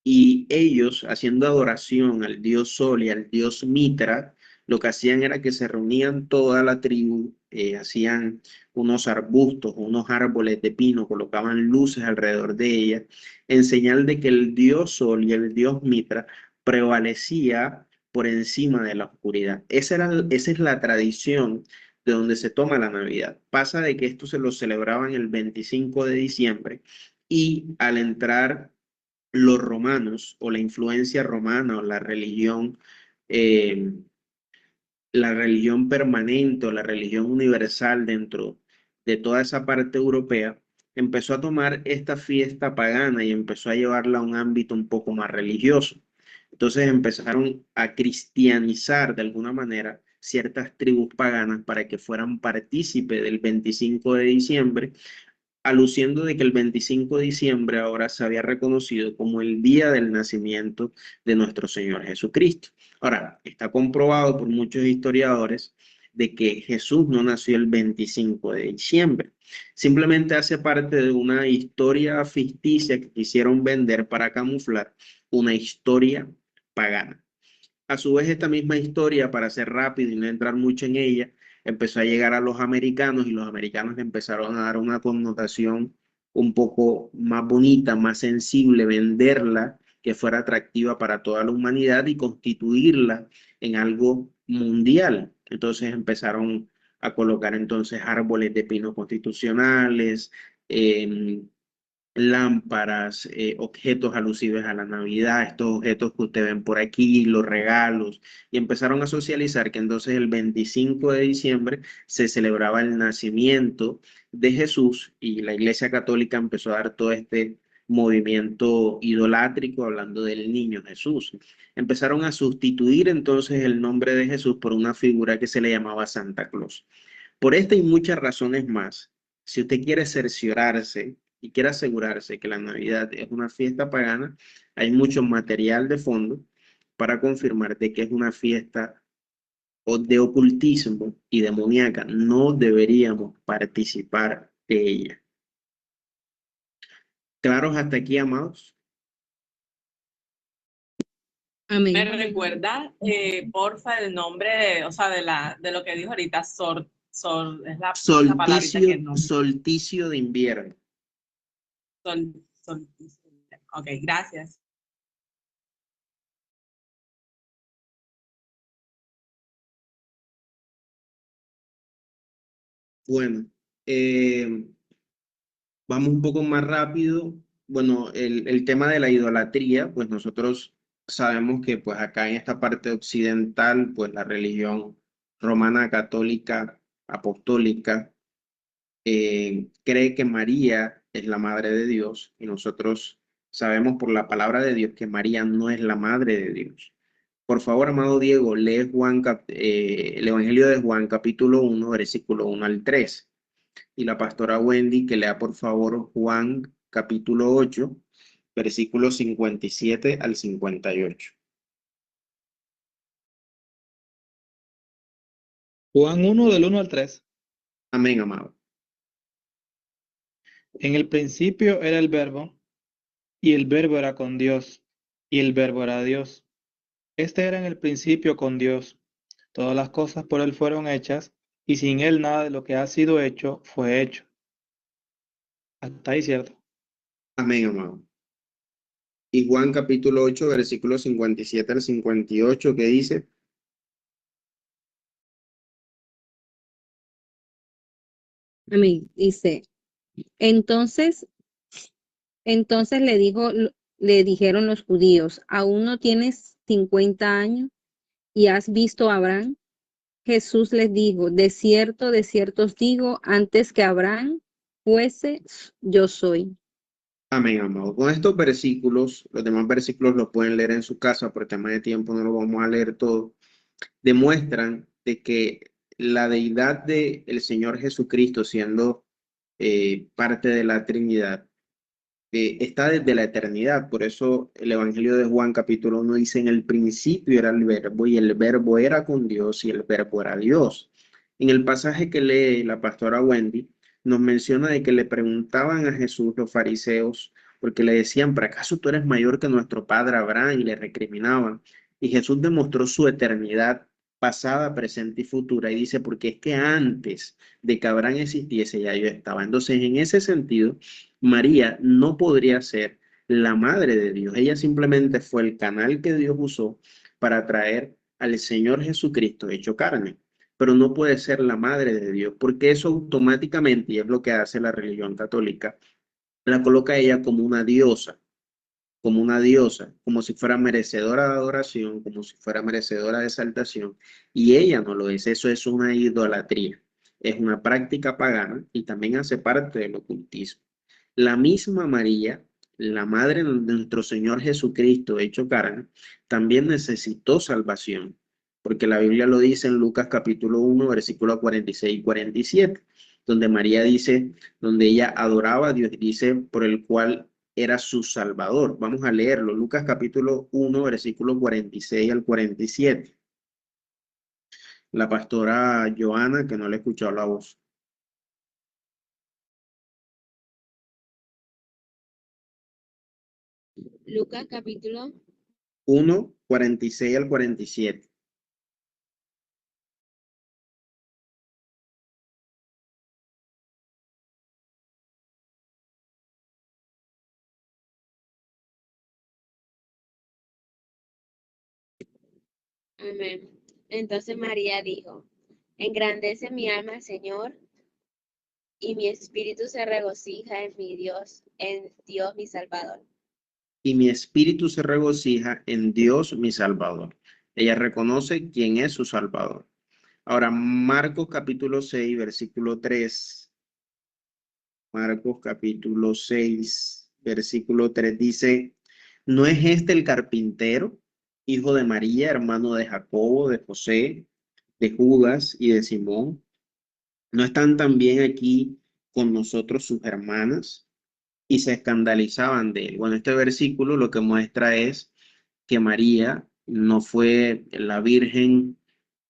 Y ellos, haciendo adoración al dios Sol y al dios Mitra, lo que hacían era que se reunían toda la tribu, hacían unos arbustos, unos árboles de pino, colocaban luces alrededor de ella, en señal de que el dios Sol y el dios Mitra prevalecía por encima de la oscuridad. Esa es la tradición de donde se toma la Navidad. Pasa de que esto se lo celebraban el 25 de diciembre y al entrar los romanos o la influencia romana o eh, la religión permanente o la religión universal dentro de toda esa parte europea, empezó a tomar esta fiesta pagana y empezó a llevarla a un ámbito un poco más religioso. Entonces empezaron a cristianizar de alguna manera ciertas tribus paganas para que fueran partícipes del 25 de diciembre, aluciendo de que el 25 de diciembre ahora se había reconocido como el día del nacimiento de nuestro Señor Jesucristo. Ahora, está comprobado por muchos historiadores de que Jesús no nació el 25 de diciembre. Simplemente hace parte de una historia ficticia que quisieron vender para camuflar una historia pagana. A su vez, esta misma historia, para ser rápido y no entrar mucho en ella, empezó a llegar a los americanos y los americanos le empezaron a dar una connotación un poco más bonita, más sensible, venderla, que fuera atractiva para toda la humanidad y constituirla en algo mundial. Entonces empezaron a colocar entonces árboles de pino constitucionales, lámparas, objetos alusivos a la Navidad, estos objetos que ustedes ven por aquí, los regalos, y empezaron a socializar que entonces el 25 de diciembre se celebraba el nacimiento de Jesús y la Iglesia Católica empezó a dar todo este movimiento idolátrico hablando del niño Jesús. Empezaron a sustituir entonces el nombre de Jesús por una figura que se le llamaba Santa Claus. Por esta y muchas razones más, si usted quiere cerciorarse y quiere asegurarse que la Navidad es una fiesta pagana, hay mucho material de fondo para confirmar de que es una fiesta de ocultismo y demoníaca. No deberíamos participar de ella. ¿Claros hasta aquí, amados? Amén. ¿Me recuerda, porfa, el nombre, o sea, de lo que dijo ahorita, es la palabrita que no. Solsticio de invierno. Solsticio. Ok, gracias. Bueno, vamos un poco más rápido. Bueno, el tema de la idolatría, pues nosotros sabemos que pues acá en esta parte occidental, pues la religión romana católica apostólica cree que María es la madre de Dios y nosotros sabemos por la palabra de Dios que María no es la madre de Dios. Por favor, amado Diego, lee el Evangelio de Juan, capítulo 1, versículo 1 al 3. Y la pastora Wendy, que lea por favor Juan, capítulo 8, versículos 57 al 58. Juan 1 del 1 al 3. Amén, amado. En el principio era el Verbo, y el Verbo era con Dios, y el Verbo era Dios. Este era en el principio con Dios. Todas las cosas por Él fueron hechas, y sin Él nada de lo que ha sido hecho fue hecho. Hasta ahí, ¿cierto? Amén, amado. Y Juan capítulo 8, versículos 57 al 58, que dice, Amén. Dice, entonces le dijeron los judíos, ¿aún no tienes 50 años y has visto a Abraham? Jesús les dijo, de cierto os digo, antes que Abraham fuese, yo soy. amén, amado. Con estos versículos, los demás versículos los pueden leer en su casa, por tema de tiempo no lo vamos a leer todo, demuestran de que la deidad del Señor Jesucristo, siendo parte de la Trinidad, está desde la eternidad. Por eso el Evangelio de Juan capítulo 1 dice, en el principio era el verbo y el verbo era con Dios y el verbo era Dios. En el pasaje que lee la pastora Wendy, nos menciona de que le preguntaban a Jesús los fariseos, porque le decían, ¿pero acaso tú eres mayor que nuestro padre Abraham? Y le recriminaban. Y Jesús demostró su eternidad pasada, presente y futura. Y dice, porque es que antes de que Abraham existiese ya yo estaba. Entonces, en ese sentido, María no podría ser la madre de Dios. Ella simplemente fue el canal que Dios usó para traer al Señor Jesucristo hecho carne, pero no puede ser la madre de Dios, porque eso automáticamente, y es lo que hace la religión católica, la coloca a ella como una diosa, como si fuera merecedora de adoración, como si fuera merecedora de exaltación, y ella no lo es. Eso es una idolatría, es una práctica pagana y también hace parte del ocultismo. La misma María la madre de nuestro Señor Jesucristo, hecho carne, también necesitó salvación, porque la Biblia lo dice en Lucas capítulo 1, versículos 46 y 47, donde María dice, donde ella adoraba a Dios, dice, por el cual era su Salvador. Vamos a leerlo, Lucas capítulo 1, versículos 46 al 47. La pastora Joana, que no le escuchó la voz. Lucas capítulo 1, 46 al 47. Amén. Entonces María dijo, engrandece mi alma al Señor, y mi espíritu se regocija en Dios mi Salvador. Y mi espíritu se regocija en Dios mi Salvador. Ella reconoce quién es su Salvador. Ahora, Marcos capítulo 6, versículo 3. Marcos capítulo 6, versículo 3 dice, ¿no es este el carpintero, hijo de María, hermano de Jacobo, de José, de Judas y de Simón? ¿No están también aquí con nosotros sus hermanas? Y se escandalizaban de él. Bueno, este versículo lo que muestra es que María no fue la Virgen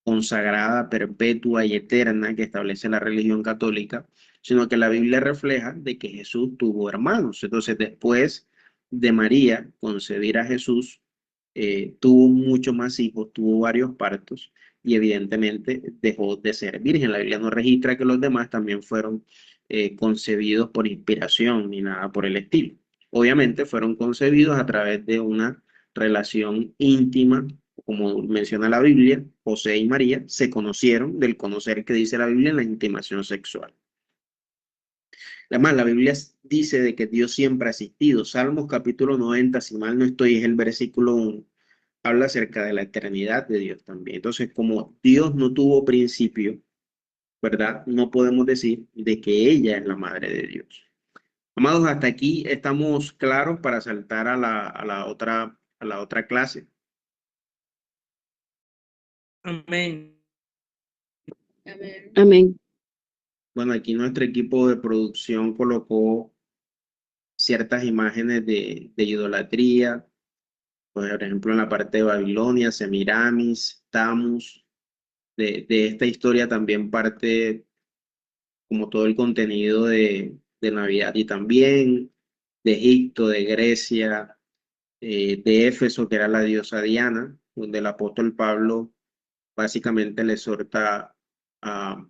consagrada, perpetua y eterna que establece la religión católica, sino que la Biblia refleja de que Jesús tuvo hermanos. Entonces, después de María concebir a Jesús, tuvo muchos más hijos, tuvo varios partos y evidentemente dejó de ser virgen. La Biblia no registra que los demás también fueron concebidos por inspiración ni nada por el estilo. Obviamente fueron concebidos a través de una relación íntima, como menciona la Biblia. José y María se conocieron del conocer que dice la Biblia en la intimación sexual. Además, la Biblia dice de que Dios siempre ha existido. Salmos capítulo 90, si mal no estoy, es el versículo 1. Habla acerca de la eternidad de Dios también. Entonces, como Dios no tuvo principio, ¿verdad? No podemos decir de que ella es la madre de Dios. Amados, hasta aquí estamos claros para saltar a la otra clase. Amén. Amén. Amén. Bueno, aquí nuestro equipo de producción colocó ciertas imágenes de idolatría, por ejemplo, en la parte de Babilonia, Semiramis, Tamus. De esta historia también parte como todo el contenido de Navidad y también de Egipto, de Grecia, de Éfeso, que era la diosa Diana, donde el apóstol Pablo básicamente le exhorta a,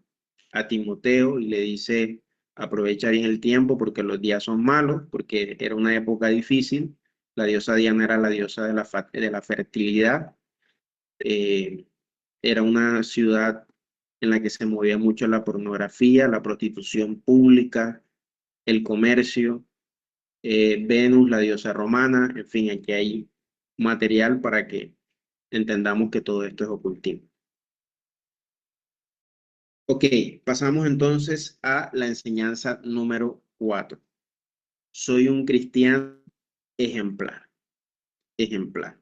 a Timoteo y le dice, aprovecha bien el tiempo porque los días son malos, porque era una época difícil. La diosa Diana era la diosa de la fertilidad. Eh, Era una ciudad en la que se movía mucho la pornografía, la prostitución pública, el comercio. Venus, la diosa romana, en fin, aquí hay material para que entendamos que todo esto es ocultismo. Ok, pasamos entonces a la enseñanza número 4. Soy un cristiano ejemplar. Ejemplar.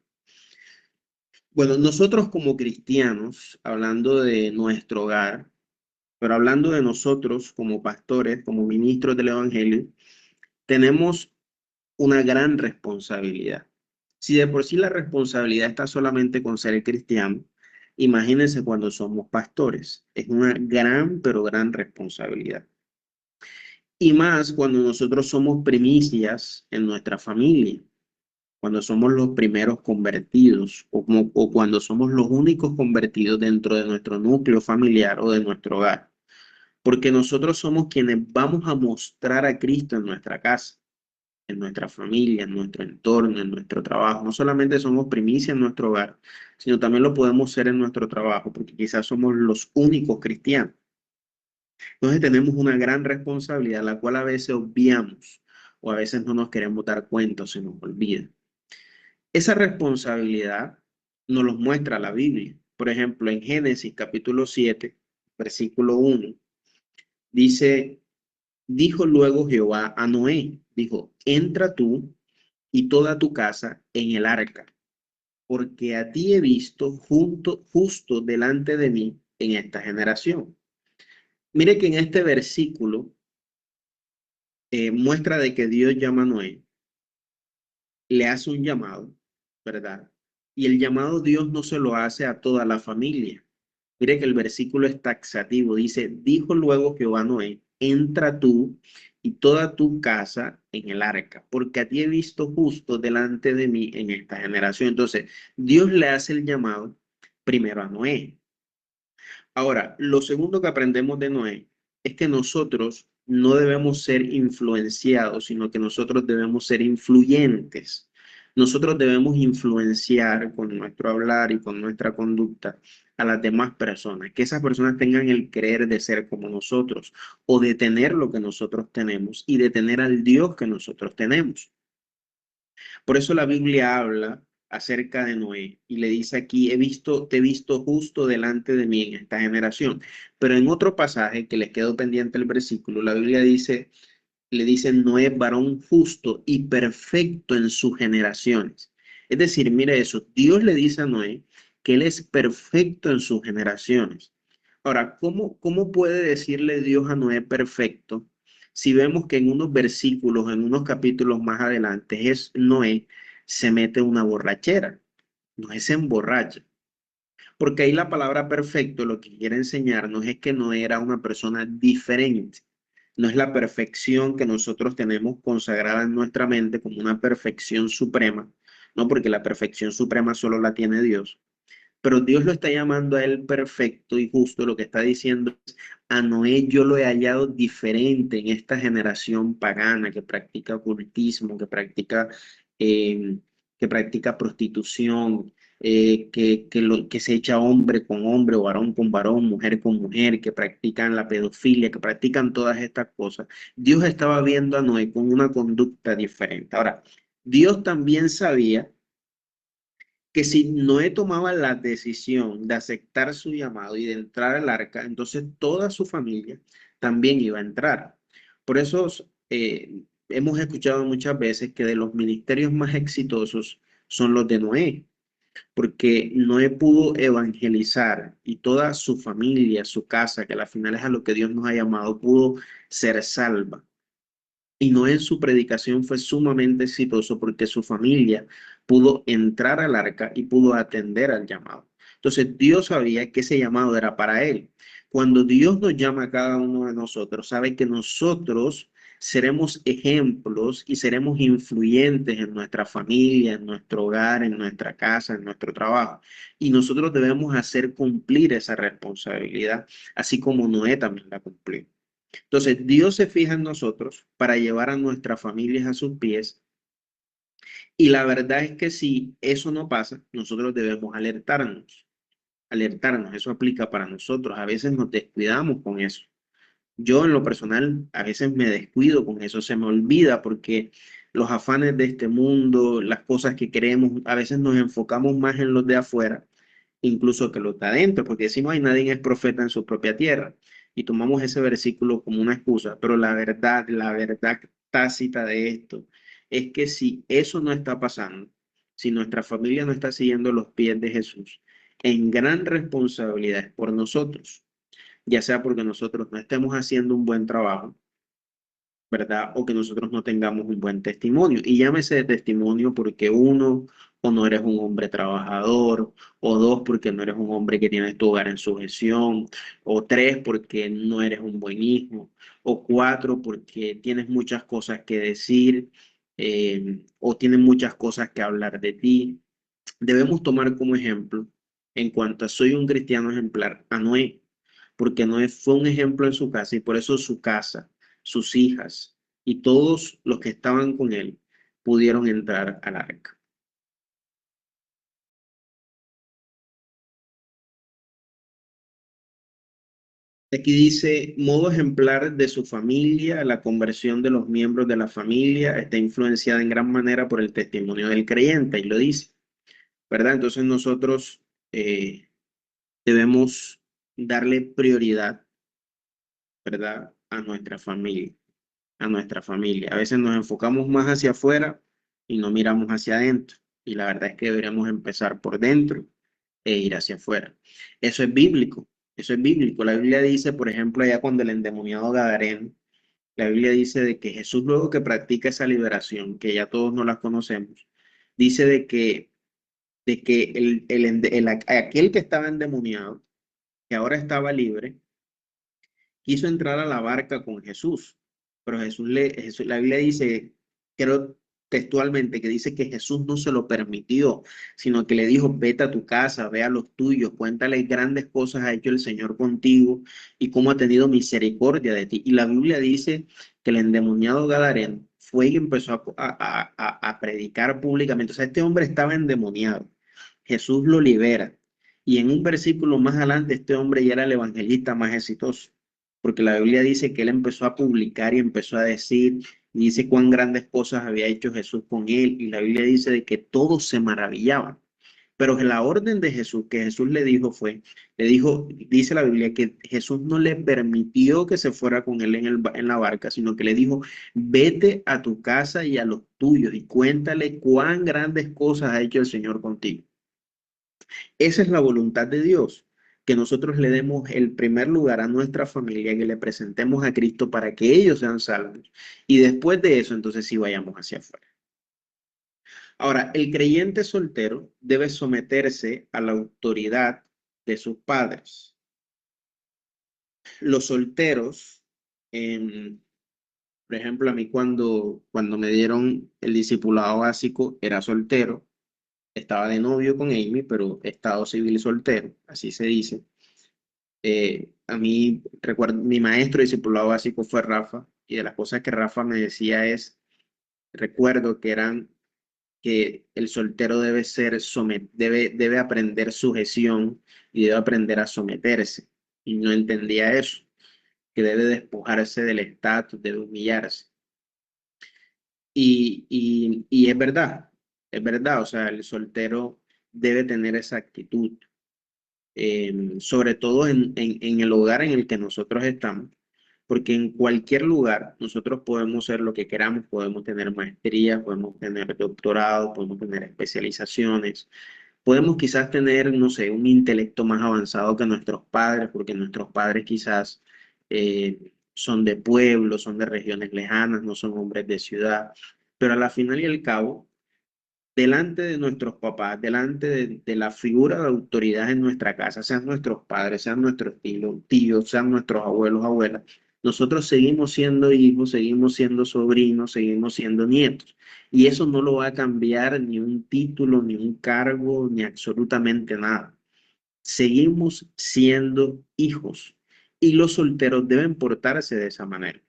Bueno, nosotros como cristianos, hablando de nuestro hogar, pero hablando de nosotros como pastores, como ministros del Evangelio, tenemos una gran responsabilidad. Si de por sí la responsabilidad está solamente con ser cristiano, imagínense cuando somos pastores. Es una gran, pero gran responsabilidad. Y más cuando nosotros somos primicias en nuestra familia, cuando somos los primeros convertidos o cuando somos los únicos convertidos dentro de nuestro núcleo familiar o de nuestro hogar. Porque nosotros somos quienes vamos a mostrar a Cristo en nuestra casa, en nuestra familia, en nuestro entorno, en nuestro trabajo. No solamente somos primicia en nuestro hogar, sino también lo podemos ser en nuestro trabajo, porque quizás somos los únicos cristianos. Entonces tenemos una gran responsabilidad, la cual a veces obviamos o a veces no nos queremos dar cuenta o se nos olvida. Esa responsabilidad nos lo muestra la Biblia. Por ejemplo, en Génesis capítulo 7, versículo 1, dice, dijo luego Jehová a Noé, dijo, entra tú y toda tu casa en el arca, porque a ti he visto justo delante de mí en esta generación. Mire que en este versículo muestra de que Dios llama a Noé, le hace un llamado, ¿verdad? Y el llamado Dios no se lo hace a toda la familia. Mire que el versículo es taxativo, dice, dijo luego Jehová a Noé, entra tú y toda tu casa en el arca, porque a ti he visto justo delante de mí en esta generación. Entonces, Dios le hace el llamado primero a Noé. Ahora, lo segundo que aprendemos de Noé es que nosotros no debemos ser influenciados, sino que nosotros debemos ser influyentes. Nosotros debemos influenciar con nuestro hablar y con nuestra conducta a las demás personas, que esas personas tengan el querer de ser como nosotros o de tener lo que nosotros tenemos y de tener al Dios que nosotros tenemos. Por eso la Biblia habla acerca de Noé y le dice aquí, te he visto justo delante de mí en esta generación. Pero en otro pasaje que les quedó pendiente el versículo, la Biblia dice, le dice Noé varón justo y perfecto en sus generaciones. Es decir, mire eso, Dios le dice a Noé que él es perfecto en sus generaciones. Ahora, ¿cómo puede decirle Dios a Noé perfecto si vemos que en unos versículos, en unos capítulos más adelante, es Noé se mete una borrachera? Noé se emborracha. Porque ahí la palabra perfecto lo que quiere enseñarnos es que Noé era una persona diferente. No es la perfección que nosotros tenemos consagrada en nuestra mente como una perfección suprema, no, porque la perfección suprema solo la tiene Dios. Pero Dios lo está llamando a él perfecto y justo. Lo que está diciendo es, a Noé yo lo he hallado diferente en esta generación pagana que practica ocultismo, eh, que practica prostitución, que se echa hombre con hombre o varón con varón, mujer con mujer, que practican la pedofilia, que practican todas estas cosas. Dios estaba viendo a Noé con una conducta diferente. Ahora, Dios también sabía que si Noé tomaba la decisión de aceptar su llamado y de entrar al arca, entonces toda su familia también iba a entrar. Por eso hemos escuchado muchas veces que de los ministerios más exitosos son los de Noé, porque Noé pudo evangelizar y toda su familia, su casa, que al final es a lo que Dios nos ha llamado, pudo ser salva. Y Noé en su predicación fue sumamente exitoso porque su familia pudo entrar al arca y pudo atender al llamado. Entonces Dios sabía que ese llamado era para él. Cuando Dios nos llama a cada uno de nosotros, sabe que nosotros seremos ejemplos y seremos influyentes en nuestra familia, en nuestro hogar, en nuestra casa, en nuestro trabajo. Y nosotros debemos hacer cumplir esa responsabilidad, así como Noé también la cumplió. Entonces, Dios se fija en nosotros para llevar a nuestras familias a sus pies. Y la verdad es que si eso no pasa, nosotros debemos alertarnos. Eso aplica para nosotros. A veces nos descuidamos con eso. Yo en lo personal a veces me descuido con eso, se me olvida porque los afanes de este mundo, las cosas que queremos, a veces nos enfocamos más en los de afuera, incluso que los de adentro, porque decimos, ay, nadie es profeta en su propia tierra, y tomamos ese versículo como una excusa, pero la verdad tácita de esto es que si eso no está pasando, si nuestra familia no está siguiendo los pies de Jesús, en gran responsabilidad es por nosotros, ya sea porque nosotros no estemos haciendo un buen trabajo, ¿verdad? O que nosotros no tengamos un buen testimonio. Y llámese de testimonio porque uno, o no eres un hombre trabajador, o dos, porque no eres un hombre que tiene tu hogar en sujeción, o tres, porque no eres un buen hijo, o cuatro, porque tienes muchas cosas que decir, o tienes muchas cosas que hablar de ti. Debemos tomar como ejemplo, en cuanto a soy un cristiano ejemplar, a Noé, porque Noé fue un ejemplo en su casa y por eso su casa, sus hijas y todos los que estaban con él pudieron entrar al arca. Aquí dice, modo ejemplar de su familia, la conversión de los miembros de la familia está influenciada en gran manera por el testimonio del creyente, y lo dice, ¿verdad? Entonces nosotros debemos darle prioridad, ¿verdad? A nuestra familia, a nuestra familia. A veces nos enfocamos más hacia afuera y no miramos hacia adentro. Y la verdad es que deberíamos empezar por dentro e ir hacia afuera. Eso es bíblico, eso es bíblico. La Biblia dice, por ejemplo, allá cuando el endemoniado Gadareno, la Biblia dice de que Jesús luego que practica esa liberación, que ya todos no la conocemos, dice de que aquel que estaba endemoniado, que ahora estaba libre, quiso entrar a la barca con Jesús, pero la Biblia dice, creo textualmente, que dice que Jesús no se lo permitió, sino que le dijo, vete a tu casa, ve a los tuyos, cuéntale grandes cosas ha hecho el Señor contigo y cómo ha tenido misericordia de ti. Y la Biblia dice que el endemoniado Gadareno fue y empezó a predicar públicamente. O sea, este hombre estaba endemoniado. Jesús lo libera. Y en un versículo más adelante, este hombre ya era el evangelista más exitoso, porque la Biblia dice que él empezó a publicar y empezó a decir, y dice cuán grandes cosas había hecho Jesús con él, y la Biblia dice de que todos se maravillaban. Pero que la orden de Jesús, que Jesús le dijo fue, le dijo, dice la Biblia que Jesús no le permitió que se fuera con él en la barca, sino que le dijo, vete a tu casa y a los tuyos y cuéntale cuán grandes cosas ha hecho el Señor contigo. Esa es la voluntad de Dios, que nosotros le demos el primer lugar a nuestra familia, que le presentemos a Cristo para que ellos sean salvos. Y después de eso, entonces sí vayamos hacia afuera. Ahora, el creyente soltero debe someterse a la autoridad de sus padres. Los solteros, por ejemplo, a mí cuando me dieron el discipulado básico, era soltero. Estaba de novio con Amy, pero estado civil soltero, así se dice. A mí, recuerdo, mi maestro de discipulado básico fue Rafa, y de las cosas que Rafa me decía recuerdo que eran que el soltero debe aprender sujeción y debe aprender a someterse. Y no entendía eso, que debe despojarse del estatus, debe humillarse. Y es verdad, o sea, el soltero debe tener esa actitud, sobre todo en el hogar en el que nosotros estamos, porque en cualquier lugar nosotros podemos ser lo que queramos, podemos tener maestría, podemos tener doctorado, podemos tener especializaciones, podemos quizás tener, no sé, un intelecto más avanzado que nuestros padres, porque nuestros padres quizás son de pueblo, son de regiones lejanas, no son hombres de ciudad, pero a la final y al cabo, delante de nuestros papás, delante de la figura de autoridad en nuestra casa, sean nuestros padres, sean nuestros tíos, sean nuestros abuelos, abuelas, nosotros seguimos siendo hijos, seguimos siendo sobrinos, seguimos siendo nietos. Y eso no lo va a cambiar ni un título, ni un cargo, ni absolutamente nada. Seguimos siendo hijos y los solteros deben portarse de esa manera.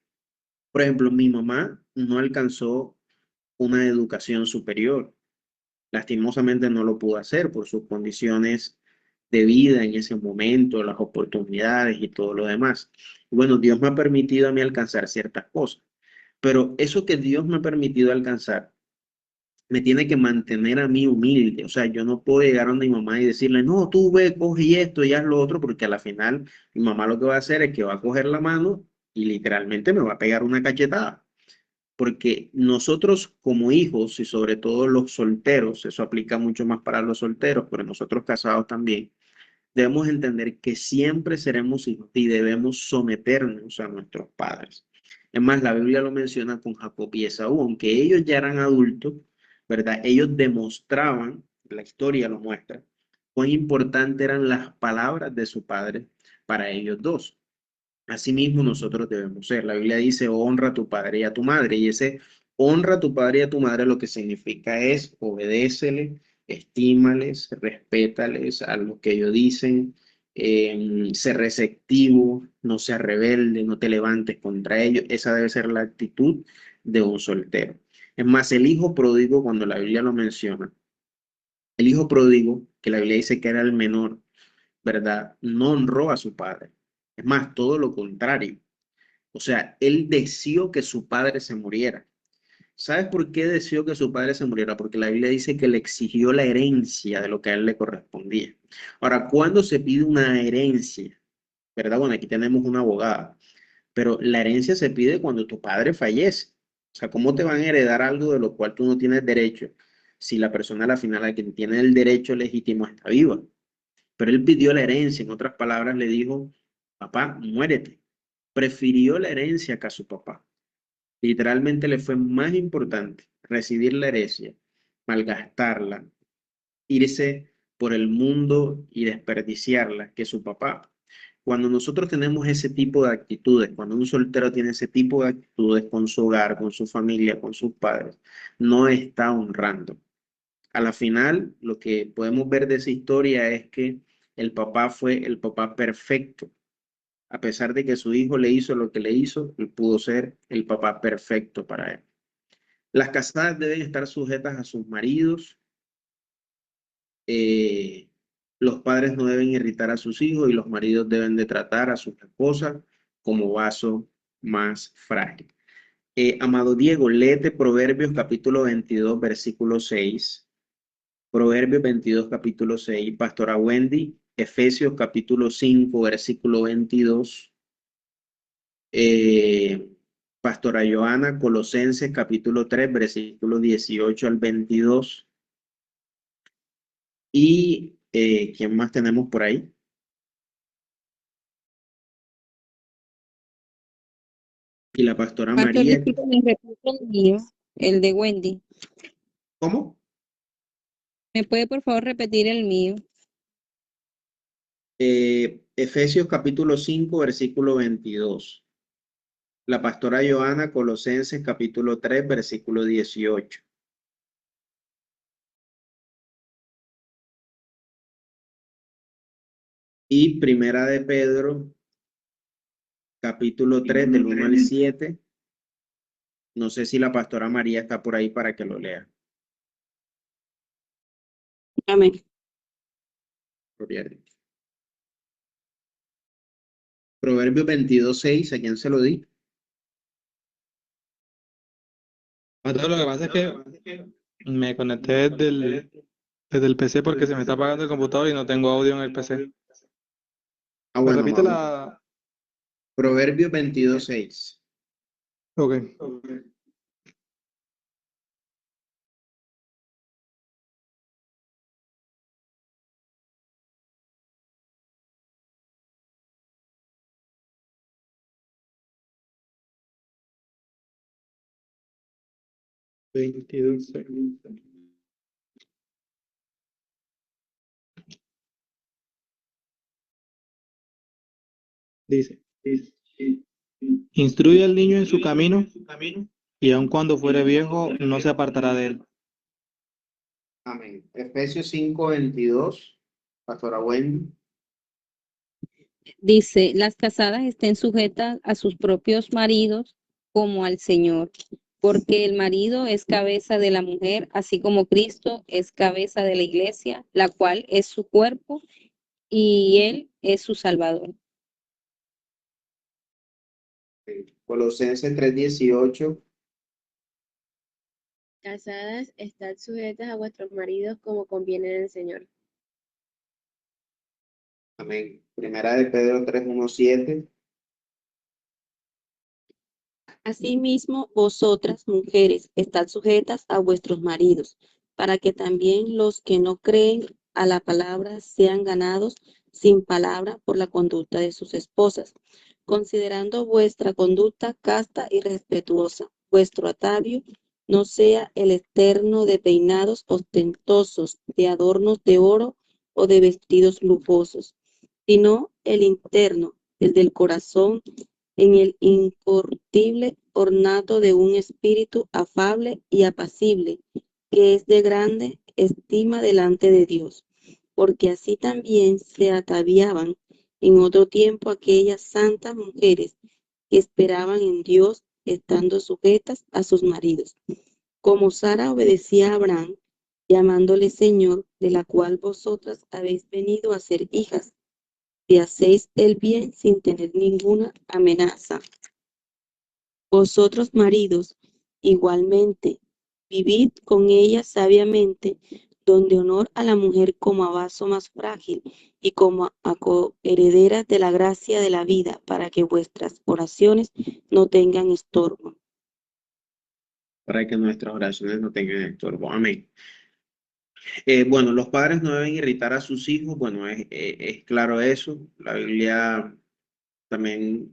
Por ejemplo, mi mamá no alcanzó una educación superior. Lastimosamente no lo pudo hacer por sus condiciones de vida en ese momento, las oportunidades y todo lo demás. Y bueno, Dios me ha permitido a mí alcanzar ciertas cosas, pero eso que Dios me ha permitido alcanzar me tiene que mantener a mí humilde. O sea, yo no puedo llegar a mi mamá y decirle, no, tú ve, coge esto y haz lo otro, porque a la final mi mamá lo que va a hacer es que va a coger la mano y literalmente me va a pegar una cachetada. Porque nosotros como hijos y sobre todo los solteros, eso aplica mucho más para los solteros, pero nosotros casados también, debemos entender que siempre seremos hijos y debemos someternos a nuestros padres. Es más, la Biblia lo menciona con Jacob y Esaú, aunque ellos ya eran adultos, ¿verdad? Ellos demostraban, la historia lo muestra, cuán importantes eran las palabras de su padre para ellos dos. Asimismo, nosotros debemos ser. La Biblia dice, honra a tu padre y a tu madre. Y ese honra a tu padre y a tu madre lo que significa es obedécele, estímales, respétales a lo que ellos dicen, ser receptivo, no seas rebelde, no te levantes contra ellos. Esa debe ser la actitud de un soltero. Es más, el hijo pródigo, cuando la Biblia lo menciona, el hijo pródigo, que la Biblia dice que era el menor, ¿verdad? No honró a su padre. Es más, todo lo contrario. O sea, él deseó que su padre se muriera. ¿Sabes por qué deseó que su padre se muriera? Porque la Biblia dice que le exigió la herencia de lo que a él le correspondía. Ahora, ¿cuándo se pide una herencia? ¿Verdad? Bueno, aquí tenemos una abogada, pero la herencia se pide cuando tu padre fallece. O sea, ¿cómo te van a heredar algo de lo cual tú no tienes derecho si la persona a la final a quien tiene el derecho legítimo está viva? Pero él pidió la herencia, en otras palabras le dijo, papá, muérete. Prefirió la herencia que a su papá. Literalmente le fue más importante recibir la herencia, malgastarla, irse por el mundo y desperdiciarla que su papá. Cuando nosotros tenemos ese tipo de actitudes, cuando un soltero tiene ese tipo de actitudes con su hogar, con su familia, con sus padres, no está honrando. A la final, lo que podemos ver de esa historia es que el papá fue el papá perfecto. A pesar de que su hijo le hizo lo que le hizo, él pudo ser el papá perfecto para él. Las casadas deben estar sujetas a sus maridos. eh, los padres no deben irritar a sus hijos y los maridos deben de tratar a sus esposas como vaso más frágil. Amado Diego, léete Proverbios capítulo 22, versículo 6. Proverbios 22, capítulo 6. Pastora Wendy, Efesios capítulo 5, versículo 22. Pastora Joana, Colosenses capítulo 3, versículo 18 al 22. Y ¿quién más tenemos por ahí? Y la pastora Pastor, María. disculpe, me repite el mío, el de Wendy. ¿Cómo? ¿Me puede por favor repetir el mío? Efesios capítulo 5, versículo 22. La pastora Joana, Colosenses capítulo 3, versículo 18. Y Primera de Pedro, capítulo 3, del 1 al 7. No sé si la pastora María está por ahí para que lo lea. Amén. Gloria a Dios. Proverbios 22, 6, ¿a quién se lo di? Entonces, lo que pasa es que me conecté desde el PC porque se me está apagando el computador y no tengo audio en el PC. Ah, ¿Me bueno, repite vamos. la...? Proverbios 22, 6. Ok. 22. Dice, instruye al niño en su camino y aun cuando fuere viejo no se apartará de él. Amén. Efesios 5, 22. Pastora Wendy. Dice, las casadas estén sujetas a sus propios maridos como al Señor, porque el marido es cabeza de la mujer, así como Cristo es cabeza de la iglesia, la cual es su cuerpo y él es su Salvador. Colosenses 3, 18. Casadas, estad sujetas a vuestros maridos como conviene en el Señor. Amén. Primera de Pedro 3, 1, 7. Asimismo, vosotras, mujeres, estad sujetas a vuestros maridos, para que también los que no creen a la palabra sean ganados sin palabra por la conducta de sus esposas, considerando vuestra conducta casta y respetuosa. Vuestro atavío no sea el externo de peinados ostentosos, de adornos de oro o de vestidos lujosos, sino el interno, el del corazón, en el incorruptible ornato de un espíritu afable y apacible, que es de grande estima delante de Dios, porque así también se ataviaban en otro tiempo aquellas santas mujeres que esperaban en Dios, estando sujetas a sus maridos, como Sara obedecía a Abraham, llamándole Señor, de la cual vosotras habéis venido a ser hijas, si hacéis el bien sin tener ninguna amenaza. Vosotros, maridos, igualmente, vivid con ella sabiamente, donde honor a la mujer como a vaso más frágil y como a coherederas de la gracia de la vida, para que vuestras oraciones no tengan estorbo. para que nuestras oraciones no tengan estorbo. Amén. Bueno, los padres no deben irritar a sus hijos. Bueno, es claro eso. La Biblia también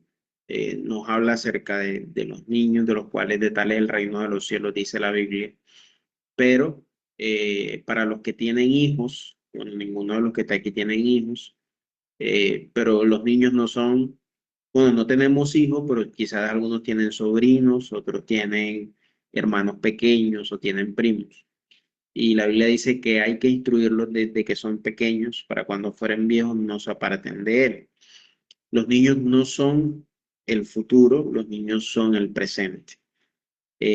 nos habla acerca de los niños, de los cuales de tal es el reino de los cielos, dice la Biblia. Pero para los que tienen hijos, bueno, ninguno de los que está aquí tienen hijos, pero los niños no son, bueno, no tenemos hijos, pero quizás algunos tienen sobrinos, otros tienen hermanos pequeños o tienen primos. Y la Biblia dice que hay que instruirlos desde que son pequeños para cuando fueren viejos no se aparten de él. Los niños no son el futuro, los niños son el presente.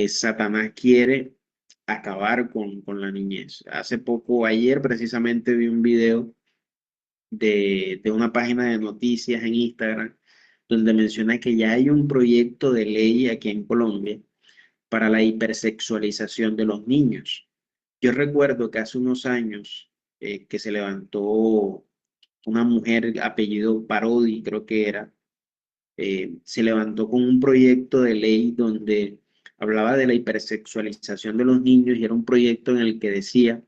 Satanás quiere acabar con la niñez. Hace poco, ayer precisamente vi un video de una página de noticias en Instagram donde menciona que ya hay un proyecto de ley aquí en Colombia para la hipersexualización de los niños. Yo recuerdo que hace unos años que se levantó una mujer, apellido Parodi, creo que era, se levantó con un proyecto de ley donde hablaba de la hipersexualización de los niños y era un proyecto en el que decía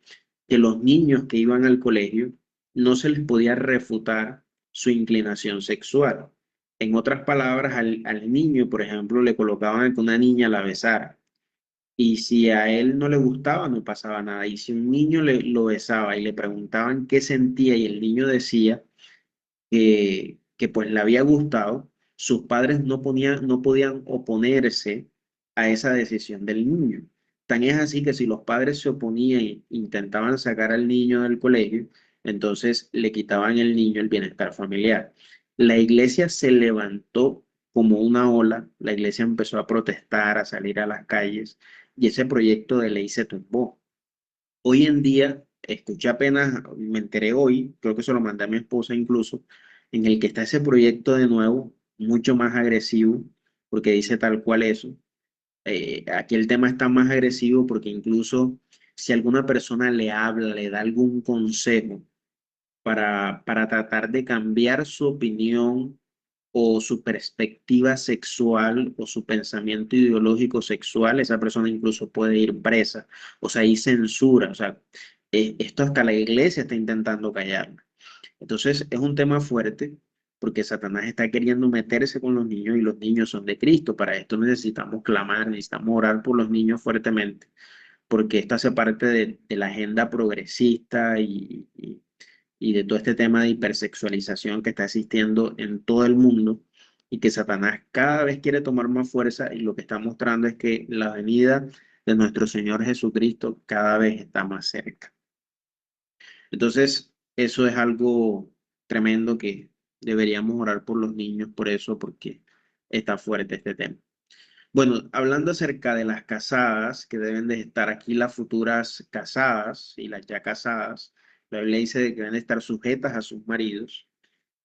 que los niños que iban al colegio no se les podía refutar su inclinación sexual. En otras palabras, al niño, por ejemplo, le colocaban que una niña la besara. Y si a él no le gustaba, no pasaba nada. Y si un niño lo besaba y le preguntaban qué sentía y el niño decía que pues le había gustado, sus padres no podían oponerse a esa decisión del niño. Tan es así que si los padres se oponían e intentaban sacar al niño del colegio, entonces le quitaban el niño el bienestar familiar. La iglesia se levantó como una ola, la iglesia empezó a protestar, a salir a las calles y ese proyecto de ley se tumbó. Hoy en día, escuché apenas, me enteré hoy, creo que se lo mandé a mi esposa incluso, en el que está ese proyecto de nuevo, mucho más agresivo, porque dice tal cual eso. Aquí el tema está más agresivo porque incluso si alguna persona le habla, le da algún consejo para tratar de cambiar su opinión o su perspectiva sexual o su pensamiento ideológico sexual, esa persona incluso puede ir presa. O sea, hay censura. O sea, esto hasta la iglesia está intentando callarlo. Entonces, es un tema fuerte porque Satanás está queriendo meterse con los niños y los niños son de Cristo. Para esto necesitamos clamar, necesitamos orar por los niños fuertemente, porque esto hace parte de la agenda progresista y de todo este tema de hipersexualización que está existiendo en todo el mundo y que Satanás cada vez quiere tomar más fuerza y lo que está mostrando es que la venida de nuestro Señor Jesucristo cada vez está más cerca. Entonces, eso es algo tremendo que deberíamos orar por los niños, por eso, porque está fuerte este tema. Bueno, hablando acerca de las casadas, que deben de estar aquí las futuras casadas y las ya casadas, la Biblia dice de que deben de estar sujetas a sus maridos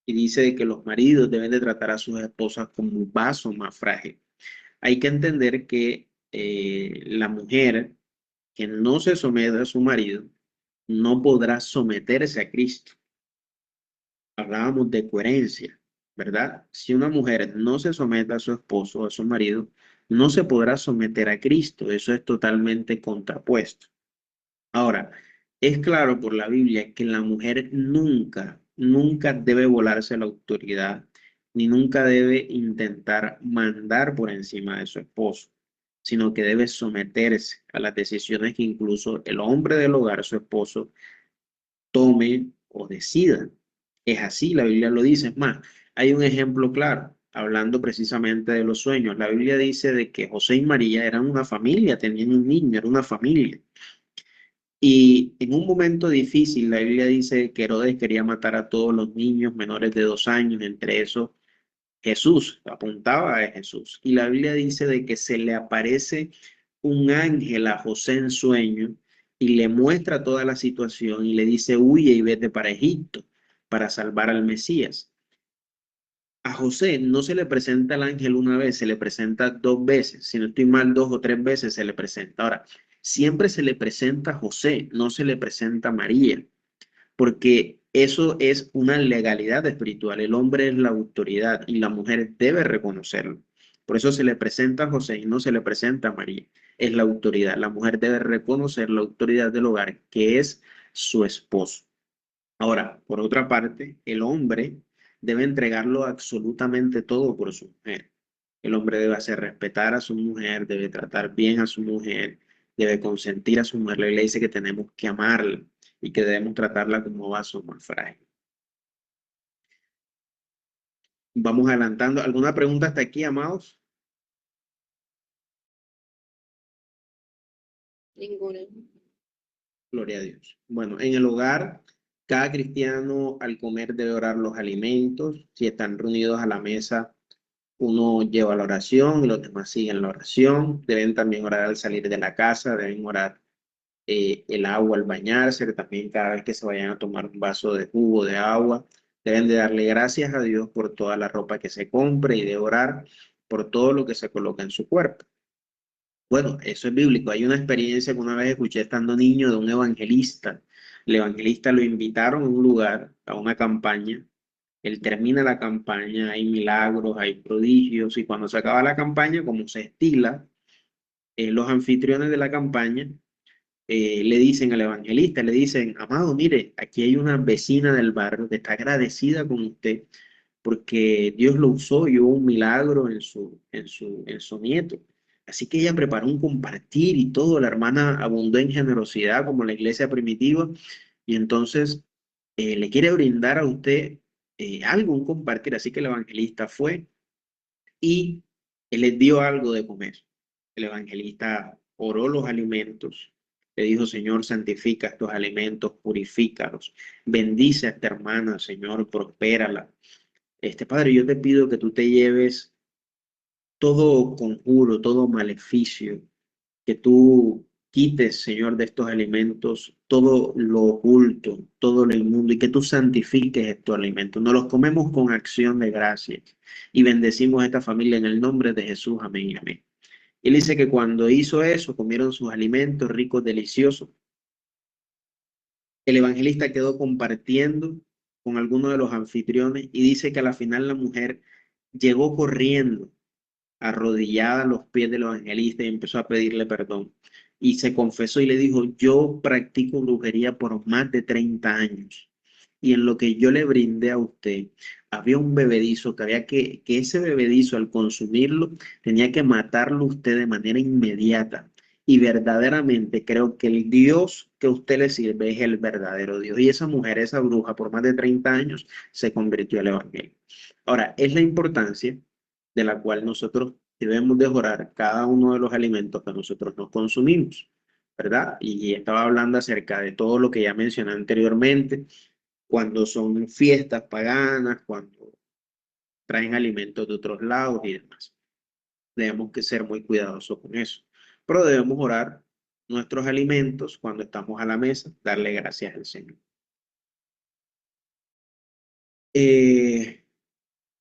y dice de que los maridos deben de tratar a sus esposas como un vaso más frágil. Hay que entender que la mujer que no se somete a su marido no podrá someterse a Cristo. Hablábamos de coherencia, ¿verdad? Si una mujer no se somete a su esposo o a su marido, no se podrá someter a Cristo. Eso es totalmente contrapuesto. Ahora, es claro por la Biblia que la mujer nunca debe volarse la autoridad, ni nunca debe intentar mandar por encima de su esposo, sino que debe someterse a las decisiones que incluso el hombre del hogar, su esposo, tome o decida. Es así, la Biblia lo dice. Es más, hay un ejemplo claro, hablando precisamente de los sueños. La Biblia dice de que José y María eran una familia, tenían un niño, era una familia. Y en un momento difícil, la Biblia dice que Herodes quería matar a todos los niños menores de 2 años, entre esos Jesús, apuntaba a Jesús. Y la Biblia dice de que se le aparece un ángel a José en sueño y le muestra toda la situación y le dice, huye y vete para Egipto para salvar al Mesías. A José no se le presenta el ángel una vez, se le presenta 2 veces. Si no estoy mal, 2 o 3 veces se le presenta. Ahora, siempre se le presenta a José, no se le presenta a María, porque eso es una legalidad espiritual. El hombre es la autoridad y la mujer debe reconocerlo. Por eso se le presenta a José y no se le presenta a María. Es la autoridad. La mujer debe reconocer la autoridad del hogar, que es su esposo. Ahora, por otra parte, el hombre debe entregarlo absolutamente todo por su mujer. El hombre debe hacer respetar a su mujer, debe tratar bien a su mujer, debe consentir a su mujer. La Biblia dice que tenemos que amarla y que debemos tratarla como vaso más frágil. Vamos adelantando. ¿Alguna pregunta hasta aquí, amados? Ninguna. Gloria a Dios. Bueno, en el hogar, cada cristiano al comer debe orar los alimentos. Si están reunidos a la mesa, uno lleva la oración y los demás siguen la oración. Deben también orar al salir de la casa, deben orar el agua al bañarse, también cada vez que se vayan a tomar un vaso de jugo de agua. Deben de darle gracias a Dios por toda la ropa que se compre y de orar por todo lo que se coloca en su cuerpo. Bueno, eso es bíblico. Hay una experiencia que una vez escuché estando niño de un evangelista. El evangelista lo invitaron a un lugar, a una campaña. Él termina la campaña, hay milagros, hay prodigios, y cuando se acaba la campaña, como se estila, los anfitriones de la campaña le dicen al evangelista, le dicen, amado, mire, aquí hay una vecina del barrio que está agradecida con usted porque Dios lo usó y hubo un milagro en su nieto. Así que ella preparó un compartir y todo, la hermana abundó en generosidad como la iglesia primitiva y entonces le quiere brindar a usted algo, un compartir. Así que el evangelista fue y él les dio algo de comer. El evangelista oró los alimentos, le dijo, Señor, santifica estos alimentos, purifícalos, bendice a esta hermana, Señor, prospérala. Padre, yo te pido que tú te lleves todo conjuro, todo maleficio, que tú quites, Señor, de estos alimentos todo lo oculto, todo lo inmundo, y que tú santifiques estos alimentos. Nos los comemos con acción de gracias y bendecimos a esta familia en el nombre de Jesús. Amén y amén. Él dice que cuando hizo eso, comieron sus alimentos ricos, deliciosos. El evangelista quedó compartiendo con alguno de los anfitriones y dice que a la final la mujer llegó corriendo arrodillada a los pies del evangelista y empezó a pedirle perdón. Y se confesó y le dijo, yo practico brujería por más de 30 años. Y en lo que yo le brindé a usted, había un bebedizo que había que ese bebedizo al consumirlo tenía que matarlo usted de manera inmediata. Y verdaderamente creo que el Dios que usted le sirve es el verdadero Dios. Y esa mujer, esa bruja, por más de 30 años, se convirtió al evangelio. Ahora, es la importancia de la cual nosotros debemos mejorar cada uno de los alimentos que nosotros nos consumimos, ¿verdad? Y estaba hablando acerca de todo lo que ya mencioné anteriormente, cuando son fiestas paganas, cuando traen alimentos de otros lados y demás. Debemos que ser muy cuidadosos con eso. Pero debemos orar nuestros alimentos cuando estamos a la mesa, darle gracias al Señor.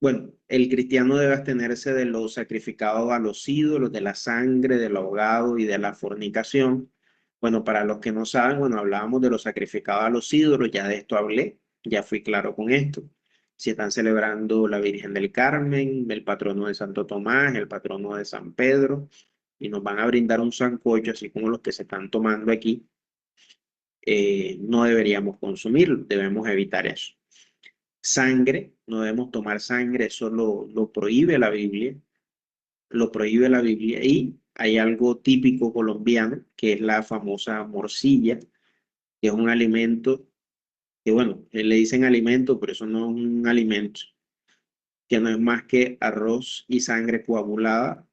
Bueno, el cristiano debe abstenerse de lo sacrificado a los ídolos, de la sangre, del ahogado y de la fornicación. Bueno, para los que no saben, bueno, hablábamos de lo sacrificado a los ídolos, ya de esto hablé, ya fui claro con esto. Si están celebrando la Virgen del Carmen, el patrono de Santo Tomás, el patrono de San Pedro, y nos van a brindar un sancocho, así como los que se están tomando aquí, no deberíamos consumirlo, debemos evitar eso. Sangre, no debemos tomar sangre, eso lo prohíbe la Biblia, lo prohíbe la Biblia. Y hay algo típico colombiano, que es la famosa morcilla, que es un alimento, que bueno, le dicen alimento, pero eso no es un alimento, que no es más que arroz y sangre coagulada,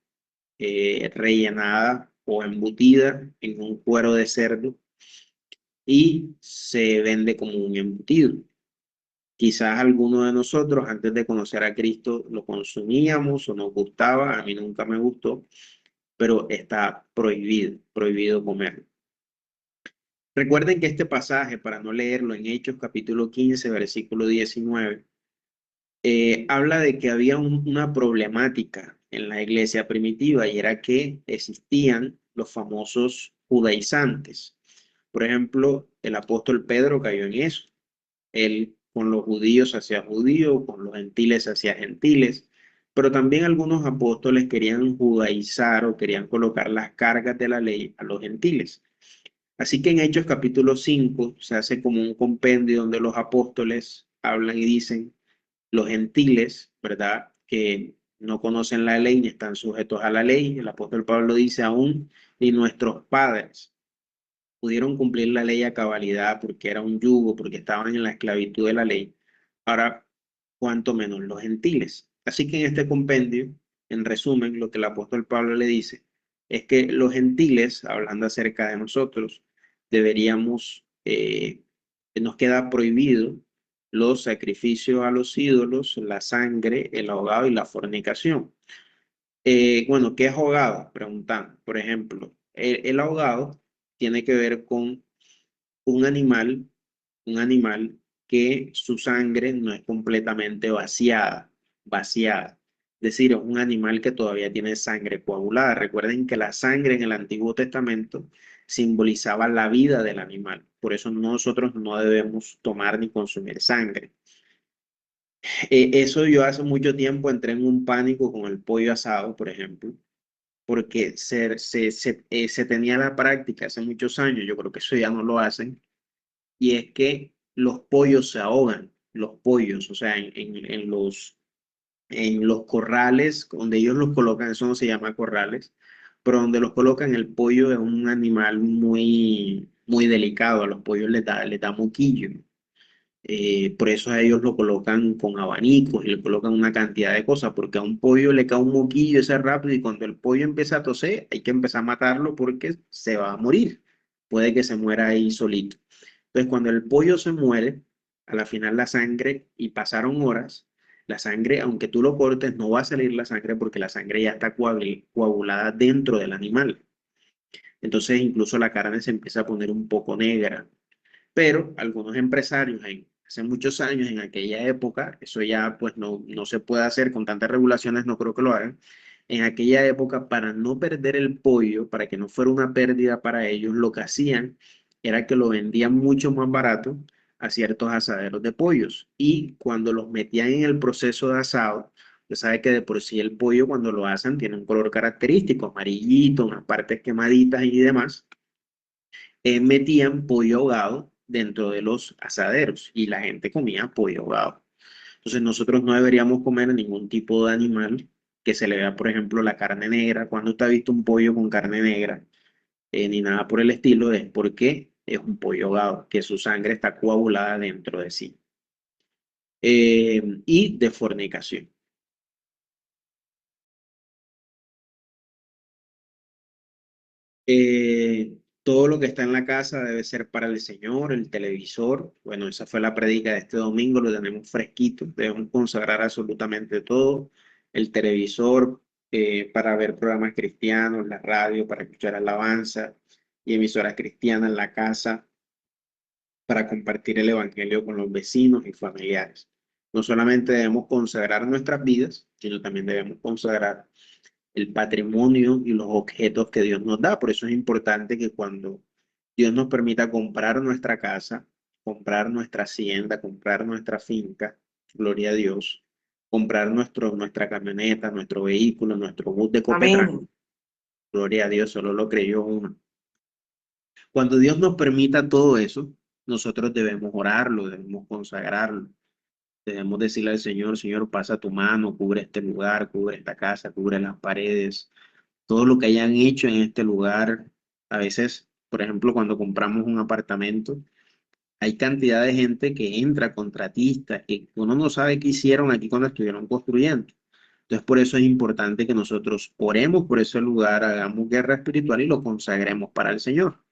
rellenada o embutida en un cuero de cerdo y se vende como un embutido. Quizás alguno de nosotros antes de conocer a Cristo lo consumíamos o nos gustaba, a mí nunca me gustó, pero está prohibido, prohibido comerlo. Recuerden que este pasaje, para no leerlo en Hechos capítulo 15, versículo 19, habla de que había una problemática en la iglesia primitiva y era que existían los famosos judaizantes. Por ejemplo, el apóstol Pedro cayó en eso. Él con los judíos se hacía judío, con los gentiles se hacía gentiles. Pero también algunos apóstoles querían judaizar o querían colocar las cargas de la ley a los gentiles. Así que en Hechos capítulo 5 se hace como un compendio donde los apóstoles hablan y dicen, los gentiles, ¿verdad? Que no conocen la ley ni están sujetos a la ley. El apóstol Pablo dice aún, ni nuestros padres pudieron cumplir la ley a cabalidad porque era un yugo, porque estaban en la esclavitud de la ley. Ahora, cuanto menos los gentiles. Así que en este compendio, en resumen, lo que el apóstol Pablo le dice es que los gentiles, hablando acerca de nosotros, deberíamos, nos queda prohibido los sacrificios a los ídolos, la sangre, el ahogado y la fornicación. Bueno, ¿qué es ahogado? Preguntan. Por ejemplo, el ahogado tiene que ver con un animal, un animal que su sangre no es completamente vaciada. Es decir, un animal que todavía tiene sangre coagulada. Recuerden que la sangre en el Antiguo Testamento simbolizaba la vida del animal. Por eso nosotros no debemos tomar ni consumir sangre. Eso yo hace mucho tiempo entré en un pánico con el pollo asado, por ejemplo, porque se tenía la práctica hace muchos años, yo creo que eso ya no lo hacen, y es que los pollos se ahogan, los pollos, o sea, en los corrales, donde ellos los colocan, eso no se llama corrales, pero donde los colocan, el pollo es un animal muy delicado, a los pollos les da moquillo. Por eso a ellos lo colocan con abanicos y le colocan una cantidad de cosas, porque a un pollo le cae un moquillo ese rápido y cuando el pollo empieza a toser, hay que empezar a matarlo porque se va a morir. Puede que se muera ahí solito. Entonces, cuando el pollo se muere, a la final la sangre, y pasaron horas, la sangre, aunque tú lo cortes, no va a salir la sangre porque la sangre ya está coagulada dentro del animal. Entonces, incluso la carne se empieza a poner un poco negra. Pero algunos empresarios hace muchos años, en aquella época, eso ya pues no se puede hacer con tantas regulaciones, no creo que lo hagan. En aquella época, para no perder el pollo, para que no fuera una pérdida para ellos, lo que hacían era que lo vendían mucho más barato a ciertos asaderos de pollos. Y cuando los metían en el proceso de asado, usted sabe que de por sí el pollo cuando lo hacen tiene un color característico, amarillito, unas partes quemaditas y demás. Metían pollo ahogado dentro de los asaderos y la gente comía pollo ahogado. Entonces nosotros no deberíamos comer ningún tipo de animal que se le vea, por ejemplo, la carne negra. Cuando usted ha visto un pollo con carne negra, ni nada por el estilo, es porque es un pollo ahogado, que su sangre está coagulada dentro de sí. Y de fornicación. Todo lo que está en la casa debe ser para el Señor, el televisor. Bueno, esa fue la prédica de este domingo, lo tenemos fresquito. Debemos consagrar absolutamente todo. El televisor para ver programas cristianos, la radio para escuchar alabanza y emisoras cristianas en la casa para compartir el evangelio con los vecinos y familiares. No solamente debemos consagrar nuestras vidas, sino también debemos consagrar el patrimonio y los objetos que Dios nos da. Por eso es importante que cuando Dios nos permita comprar nuestra casa, comprar nuestra hacienda, comprar nuestra finca, gloria a Dios, comprar nuestra camioneta, nuestro vehículo, nuestro bus de Copetrán, Amén. gloria a Dios, solo lo creyó uno. Cuando Dios nos permita todo eso, nosotros debemos orarlo, debemos consagrarlo. Debemos decirle al Señor, Señor, pasa tu mano, cubre este lugar, cubre esta casa, cubre las paredes, todo lo que hayan hecho en este lugar. A veces, por ejemplo, cuando compramos un apartamento, hay cantidad de gente que entra, contratistas, que uno no sabe qué hicieron aquí cuando estuvieron construyendo. Entonces, por eso es importante que nosotros oremos por ese lugar, hagamos guerra espiritual y lo consagremos para el Señor,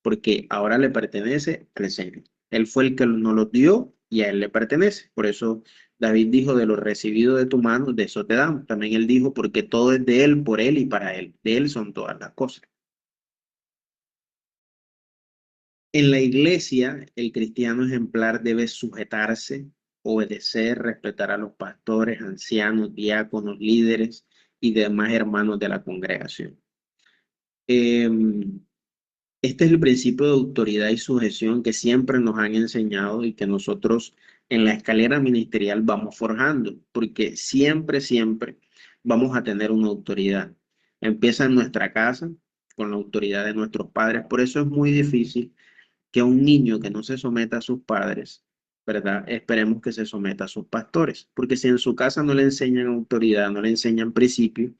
porque ahora le pertenece al Señor. Él fue el que nos lo dio y a Él le pertenece. Por eso David dijo, de lo recibido de tu mano, de eso te damos. También Él dijo, porque todo es de Él, por Él y para Él. De Él son todas las cosas. En la iglesia, el cristiano ejemplar debe sujetarse, obedecer, respetar a los pastores, ancianos, diáconos, líderes y demás hermanos de la congregación. Este es el principio de autoridad y sujeción que siempre nos han enseñado y que nosotros en la escalera ministerial vamos forjando, porque siempre, siempre vamos a tener una autoridad. Empieza en nuestra casa, con la autoridad de nuestros padres. Por eso es muy difícil que un niño que no se someta a sus padres, ¿verdad? Esperemos que se someta a sus pastores, porque si en su casa no le enseñan autoridad, no le enseñan principios,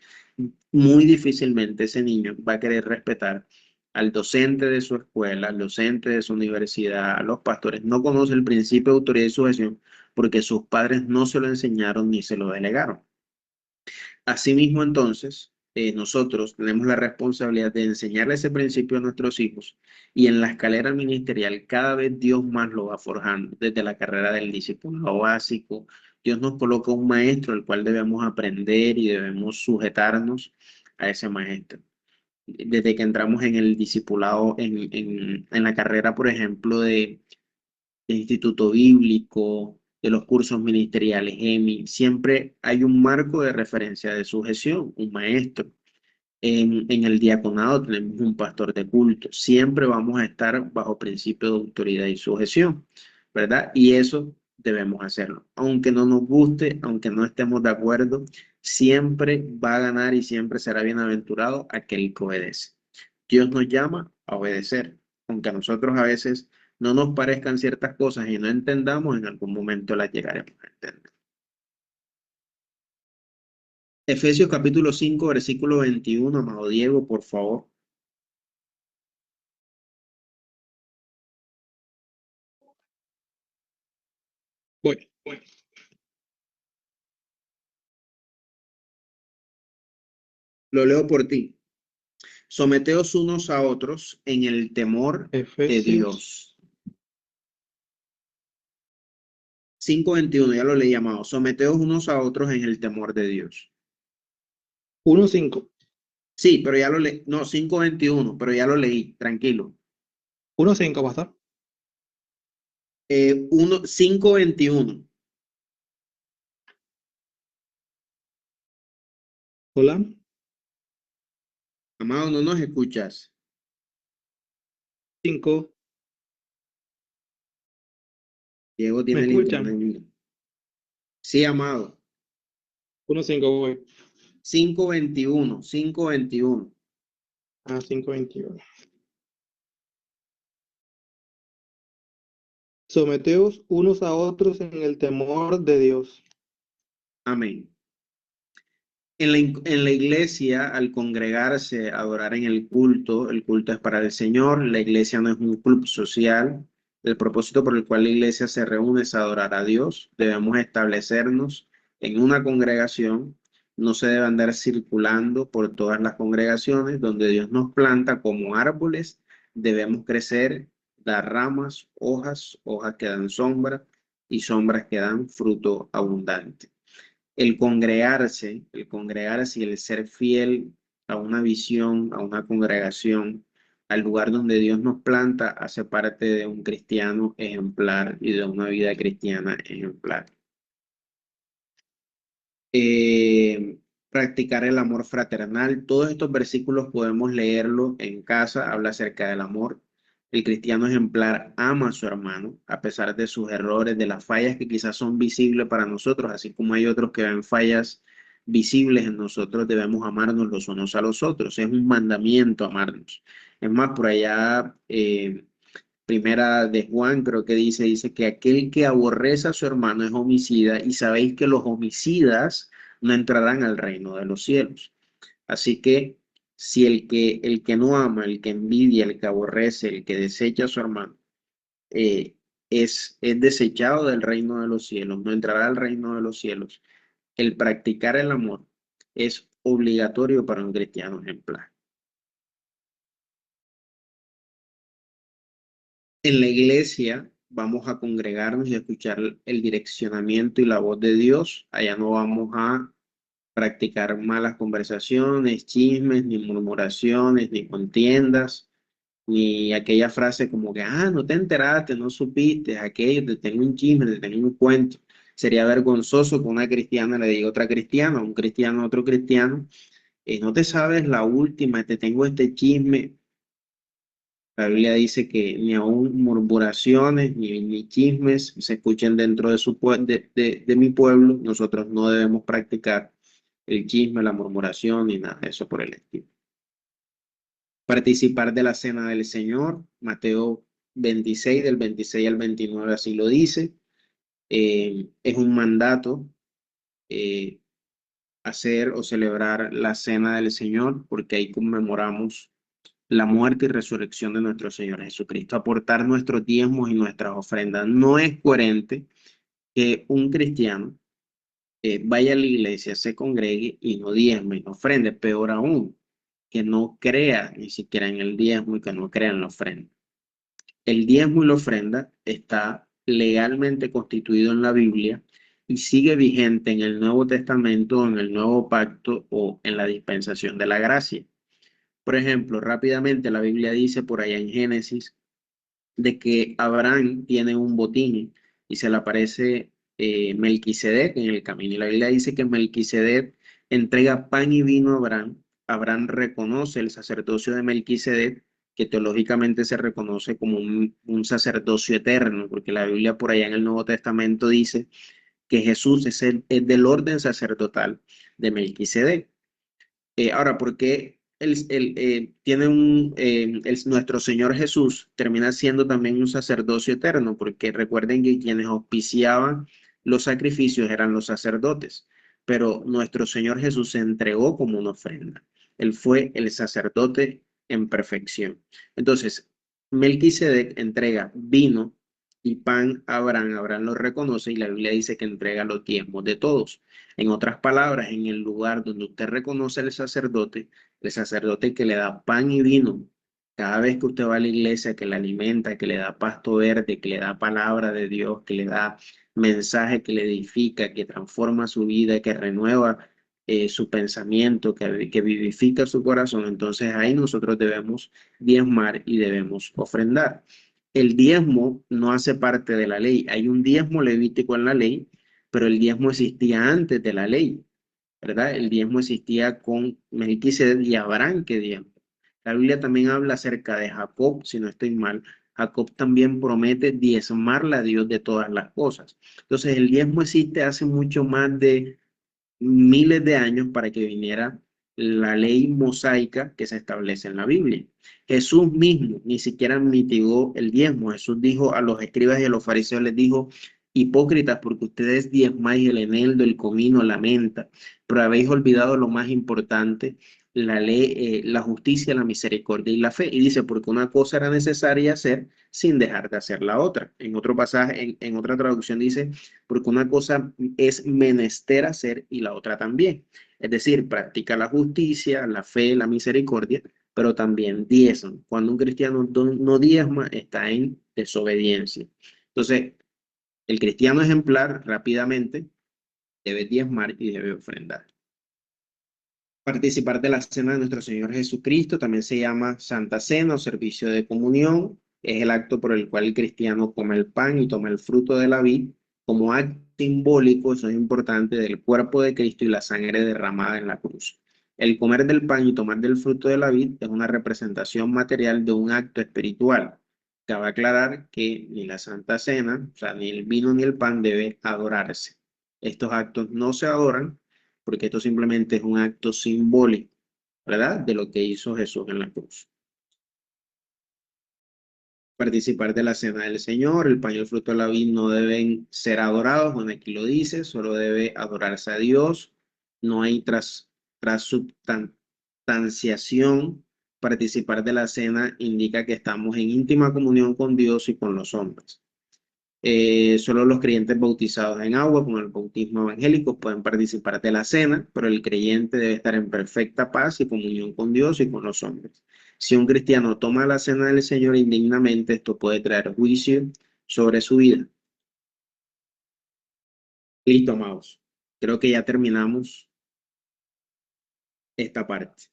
muy difícilmente ese niño va a querer respetar al docente de su escuela, al docente de su universidad, a los pastores. No conoce el principio de autoridad y sujeción porque sus padres no se lo enseñaron ni se lo delegaron. Asimismo, entonces, nosotros tenemos la responsabilidad de enseñarle ese principio a nuestros hijos y en la escalera ministerial cada vez Dios más lo va forjando desde la carrera del discipulado básico. Dios nos coloca un maestro al cual debemos aprender y debemos sujetarnos a ese maestro. Desde que entramos en el discipulado, en la carrera, por ejemplo, de Instituto Bíblico, de los cursos ministeriales EMI, siempre hay un marco de referencia de sujeción, un maestro. En el diaconado tenemos un pastor de culto. Siempre vamos a estar bajo principio de autoridad y sujeción, ¿verdad? Y eso debemos hacerlo. Aunque no nos guste, aunque no estemos de acuerdo, siempre va a ganar y siempre será bienaventurado aquel que obedece. Dios nos llama a obedecer, aunque a nosotros a veces no nos parezcan ciertas cosas y no entendamos, en algún momento las llegaremos a entender. Efesios capítulo 5, versículo 21, amado Diego, por favor. Voy. Lo leo por ti. Someteos unos a otros en el temor de Efesios Dios. 5:21, ya lo leí, amado. Someteos unos a otros en el temor de Dios. 1:5. Sí, pero ya lo leí. No, 5:21, pero ya lo leí. Tranquilo. 1:5, pastor. 5:21. Hola. Amado, no nos escuchas. 5. Diego ¿Me tiene el escuchan? internet. Sí, amado. 1:5 voy. 5:21. 5:21. 5:21. Someteos unos a otros en el temor de Dios. Amén. En la iglesia, al congregarse, adorar en el culto es para el Señor. La iglesia no es un club social. El propósito por el cual la iglesia se reúne es adorar a Dios. Debemos establecernos en una congregación. No se debe andar circulando por todas las congregaciones donde Dios nos planta como árboles. Debemos crecer, dar ramas, hojas, hojas que dan sombra y sombras que dan fruto abundante. El congregarse y el ser fiel a una visión, a una congregación, al lugar donde Dios nos planta, hace parte de un cristiano ejemplar y de una vida cristiana ejemplar. Practicar el amor fraternal. Todos estos versículos podemos leerlo en casa, habla acerca del amor. El cristiano ejemplar ama a su hermano, a pesar de sus errores, de las fallas que quizás son visibles para nosotros, así como hay otros que ven fallas visibles en nosotros, debemos amarnos los unos a los otros. Es un mandamiento amarnos. Es más, por allá, primera de Juan, creo que dice que aquel que aborrece a su hermano es homicida y sabéis que los homicidas no entrarán al reino de los cielos. Así que si el que no ama, el que envidia, el que aborrece, el que desecha a su hermano, es desechado del reino de los cielos, no entrará al reino de los cielos. El practicar el amor es obligatorio para un cristiano ejemplar. En la iglesia vamos a congregarnos y a escuchar el direccionamiento y la voz de Dios. Allá no vamos a practicar malas conversaciones, chismes, ni murmuraciones, ni contiendas, ni aquella frase como que, no te enteraste, no supiste, aquello, te tengo un chisme, te tengo un cuento. Sería vergonzoso que una cristiana le diga a otra cristiana, un cristiano a otro cristiano, no te sabes la última, te tengo este chisme. La Biblia dice que ni aun murmuraciones ni chismes se escuchen dentro de mi pueblo. Nosotros no debemos practicar el chisme, la murmuración ni nada de eso por el estilo. Participar de la cena del Señor, Mateo 26, del 26 al 29, así lo dice. Es un mandato hacer o celebrar la cena del Señor, porque ahí conmemoramos la muerte y resurrección de nuestro Señor Jesucristo. Aportar nuestros diezmos y nuestras ofrendas. No es coherente que un cristiano vaya a la iglesia, se congregue y no diezme y no ofrende. Peor aún, que no crea ni siquiera en el diezmo y que no crea en la ofrenda. El diezmo y la ofrenda está legalmente constituido en la Biblia y sigue vigente en el Nuevo Testamento, en el Nuevo Pacto o en la dispensación de la gracia. Por ejemplo, rápidamente la Biblia dice por allá en Génesis de que Abraham tiene un botín y se le aparece Melquisedec en el camino. Y la Biblia dice que Melquisedec entrega pan y vino a Abraham. Abraham reconoce el sacerdocio de Melquisedec, que teológicamente se reconoce como un sacerdocio eterno, porque la Biblia por allá en el Nuevo Testamento dice que Jesús es del orden sacerdotal de Melquisedec. Ahora, ¿por qué nuestro Señor Jesús termina siendo también un sacerdocio eterno? Porque recuerden que quienes auspiciaban los sacrificios eran los sacerdotes, pero nuestro Señor Jesús se entregó como una ofrenda. Él fue el sacerdote en perfección. Entonces, Melquisedec entrega vino y pan a Abraham. Abraham lo reconoce y la Biblia dice que entrega los diezmos de todos. En otras palabras, en el lugar donde usted reconoce al sacerdote, el sacerdote que le da pan y vino, cada vez que usted va a la iglesia, que le alimenta, que le da pasto verde, que le da palabra de Dios, que le da mensaje que le edifica, que transforma su vida, que renueva su pensamiento, que vivifica su corazón, entonces ahí nosotros debemos diezmar y debemos ofrendar. El diezmo no hace parte de la ley. Hay un diezmo levítico en la ley, pero el diezmo existía antes de la ley, ¿verdad? El diezmo existía con Melquisedec y Abraham que diezmo. La Biblia también habla acerca de Jacob, si no estoy mal. Jacob también promete diezmarle a Dios de todas las cosas. Entonces, el diezmo existe hace mucho más de miles de años para que viniera la ley mosaica que se establece en la Biblia. Jesús mismo ni siquiera mitigó el diezmo. Jesús dijo a los escribas y a los fariseos, les dijo: hipócritas, porque ustedes diezmáis el eneldo, el comino, la menta, pero habéis olvidado lo más importante, la ley, la justicia, la misericordia y la fe. Y dice, porque una cosa era necesaria hacer sin dejar de hacer la otra. En otro pasaje, en otra traducción dice, porque una cosa es menester hacer y la otra también. Es decir, practica la justicia, la fe, la misericordia, pero también diezma. Cuando un cristiano no diezma, está en desobediencia. Entonces, el cristiano ejemplar rápidamente debe diezmar y debe ofrendar. Participar de la cena de nuestro Señor Jesucristo también se llama Santa Cena o servicio de comunión. Es el acto por el cual el cristiano come el pan y toma el fruto de la vid como acto simbólico, eso es importante, del cuerpo de Cristo y la sangre derramada en la cruz. El comer del pan y tomar del fruto de la vid es una representación material de un acto espiritual. Cabe aclarar que ni la Santa Cena, o sea, ni el vino ni el pan debe adorarse. Estos actos no se adoran porque esto simplemente es un acto simbólico, ¿verdad? De lo que hizo Jesús en la cruz. Participar de la cena del Señor, el pan y el fruto de la vid no deben ser adorados, bueno, aquí lo dice, solo debe adorarse a Dios, no hay transubstanciación. Participar de la cena indica que estamos en íntima comunión con Dios y con los hombres. Solo los creyentes bautizados en agua, con el bautismo evangélico, pueden participar de la cena, pero el creyente debe estar en perfecta paz y comunión con Dios y con los hombres. Si un cristiano toma la cena del Señor indignamente, esto puede traer juicio sobre su vida. Listo, amados. Creo que ya terminamos esta parte.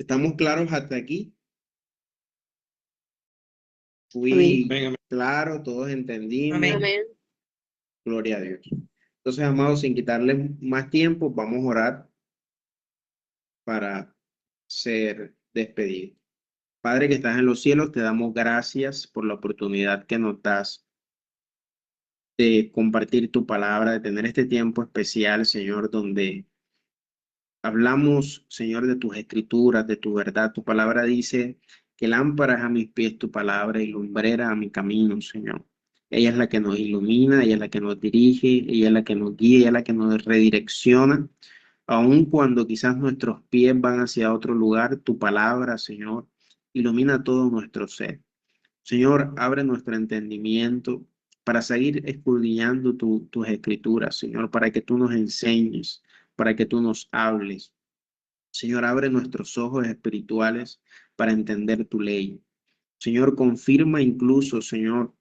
¿Estamos claros hasta aquí? Fui claro, todos entendimos. Amén. Gloria a Dios. Entonces, amados, sin quitarle más tiempo, vamos a orar para ser despedidos. Padre que estás en los cielos, te damos gracias por la oportunidad que nos das de compartir tu palabra, de tener este tiempo especial, Señor, donde hablamos, Señor, de tus escrituras, de tu verdad. Tu palabra dice que lámpara es a mis pies tu palabra y lumbrera a mi camino, Señor. Ella es la que nos ilumina, ella es la que nos dirige, ella es la que nos guía, ella es la que nos redirecciona. Aun cuando quizás nuestros pies van hacia otro lugar, tu palabra, Señor, ilumina todo nuestro ser. Señor, abre nuestro entendimiento para seguir escudriñando tus escrituras, Señor, para que tú nos enseñes, para que tú nos hables. Señor, abre nuestros ojos espirituales para entender tu ley. Señor, confirma incluso, Señor,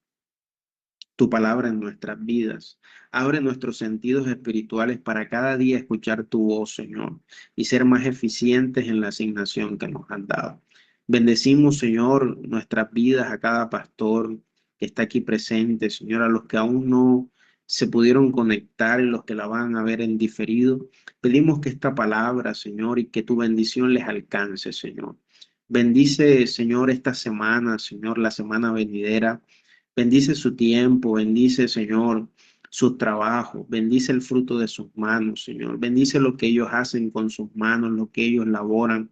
tu palabra en nuestras vidas. Abre nuestros sentidos espirituales para cada día escuchar tu voz, Señor, y ser más eficientes en la asignación que nos han dado. Bendecimos, Señor, nuestras vidas a cada pastor que está aquí presente, Señor, a los que aún no se pudieron conectar y los que la van a ver en diferido. Pedimos que esta palabra, Señor, y que tu bendición les alcance, Señor. Bendice, Señor, esta semana, Señor, la semana venidera. Bendice su tiempo, bendice, Señor, su trabajo, bendice el fruto de sus manos, Señor. Bendice lo que ellos hacen con sus manos, lo que ellos laboran.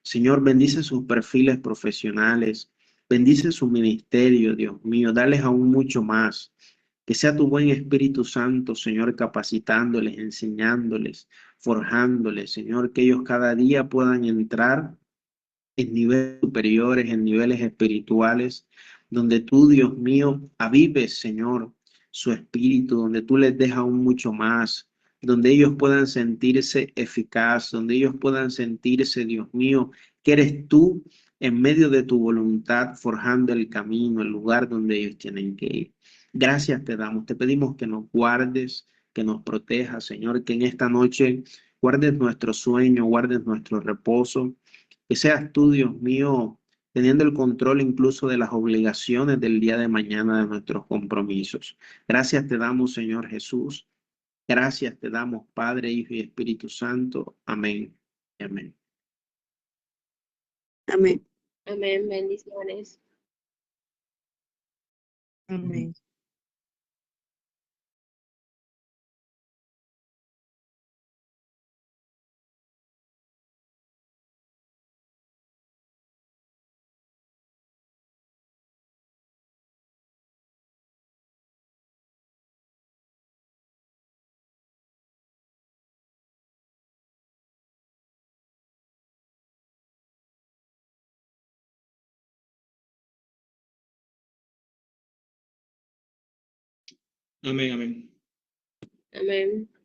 Señor, bendice sus perfiles profesionales, bendice su ministerio, Dios mío, dales aún mucho más. Que sea tu buen Espíritu Santo, Señor, capacitándoles, enseñándoles, forjándoles, Señor, que ellos cada día puedan entrar en niveles superiores, en niveles espirituales, donde tú, Dios mío, avives, Señor, su espíritu, donde tú les dejas aún mucho más, donde ellos puedan sentirse eficaz, donde ellos puedan sentirse, Dios mío, que eres tú en medio de tu voluntad, forjando el camino, el lugar donde ellos tienen que ir. Gracias te damos, te pedimos que nos guardes, que nos protejas, Señor, que en esta noche guardes nuestro sueño, guardes nuestro reposo, que seas tú, Dios mío, teniendo el control incluso de las obligaciones del día de mañana, de nuestros compromisos. Gracias te damos, Señor Jesús. Gracias te damos, Padre, Hijo y Espíritu Santo. Amén. Amén. Amén. Amén, bendiciones. Amén. Amén, amén. Amén.